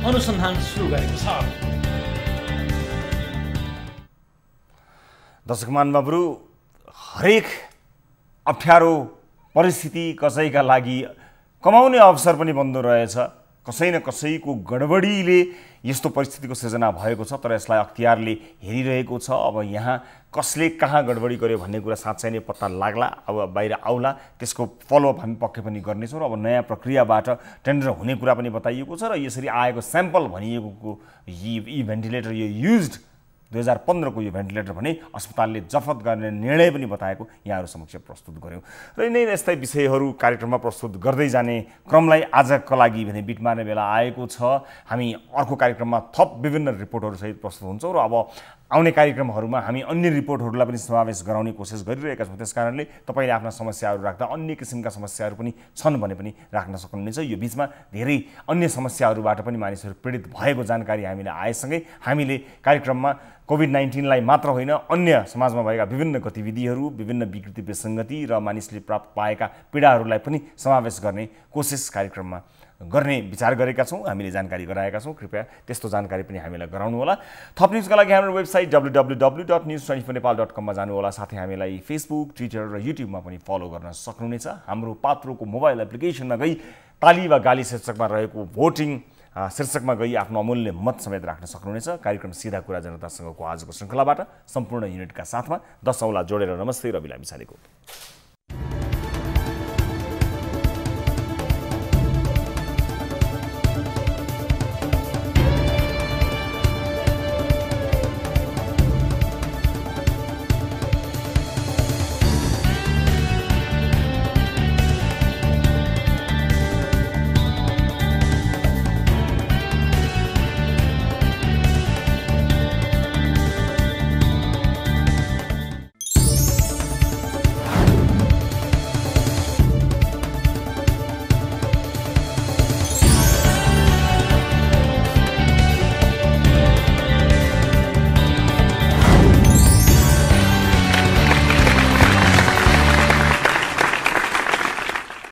अनुसन्धान सुरु गरेको छ। दर्शक महानुभावहरू, हरेक अप्ठ्यारो परिस्थिति कसैका लागि कमाउने अवसर पनि बन्दो रहेछ। कसै न कसैको गडबडीले यस्तो परिस्थितिको सृजना भएको छ, तर यसलाई अख्तियारले हेरिरहेको छ। अब यहाँ कसले कहाँ गडबडी गर्यो भन्ने कुरा साँच्चै नै पत्ता लाग्ला, अब बाहिर आउला, त्यसको फलोअप हामी पक्कै पनि गर्नेछौँ। र अब नयाँ प्रक्रियाबाट टेन्डर हुने कुरा पनि बताइएको छ। र यसरी आएको स्याम्पल भनिएको यी भेन्टिलेटर यो युज्ड 2015 को यो भेन्टिलेटर भने अस्पतालले जफत गर्ने निर्णय पनि बताएको यहाँहरू समक्ष प्रस्तुत गऱ्यौँ। र यिनै यस्तै विषयहरू कार्यक्रममा प्रस्तुत गर्दै जाने क्रमलाई आजको लागि भने बिट मार्ने बेला आएको छ। हामी अर्को कार्यक्रममा थप विभिन्न रिपोर्टहरूसहित प्रस्तुत हुन्छौँ र अब आउने कार्यक्रमहरूमा हामी अन्य रिपोर्टहरूलाई पनि समावेश गराउने कोसिस गरिरहेका छौँ। त्यस कारणले तपाईँले आफ्ना समस्याहरू राख्दा अन्य किसिमका समस्याहरू पनि छन् भने पनि राख्न सक्नुहुनेछ। यो बिचमा धेरै अन्य समस्याहरूबाट पनि मानिसहरू पीडित भएको जानकारी हामीले आएसँगै हामीले कार्यक्रममा कोभिड-19लाई मात्र होइन अन्य समाजमा भएका विभिन्न गतिविधिहरू, विभिन्न विकृति विसङ्गति र मानिसले प्राप्त पाएका पीडाहरूलाई पनि समावेश गर्ने कोसिस कार्यक्रममा गर्ने विचार गरेका छौँ। हामीले जानकारी गराएका छौँ। कृपया त्यस्तो जानकारी पनि हामीलाई गराउनु होला। थप न्युजका लागि हाम्रो वेबसाइट www.news24nepal.com मा जानुहोला। साथै हामीलाई फेसबुक, ट्विटर र युट्युबमा पनि फलो गर्न सक्नुहुनेछ। हाम्रो पात्रोको मोबाइल एप्लिकेसनमा गई ताली वा गाली शीर्षकमा रहेको भोटिङ शीर्षकमा गई आफ्नो अमूल्य मत समेत राख्न सक्नुहुनेछ। कार्यक्रम सीधा कुरा जनतासँगको आजको श्रृङ्खलाबाट सम्पूर्ण युनिटका साथमा 10 औँला जोडेर नमस्ते, रवि लामिछानेको।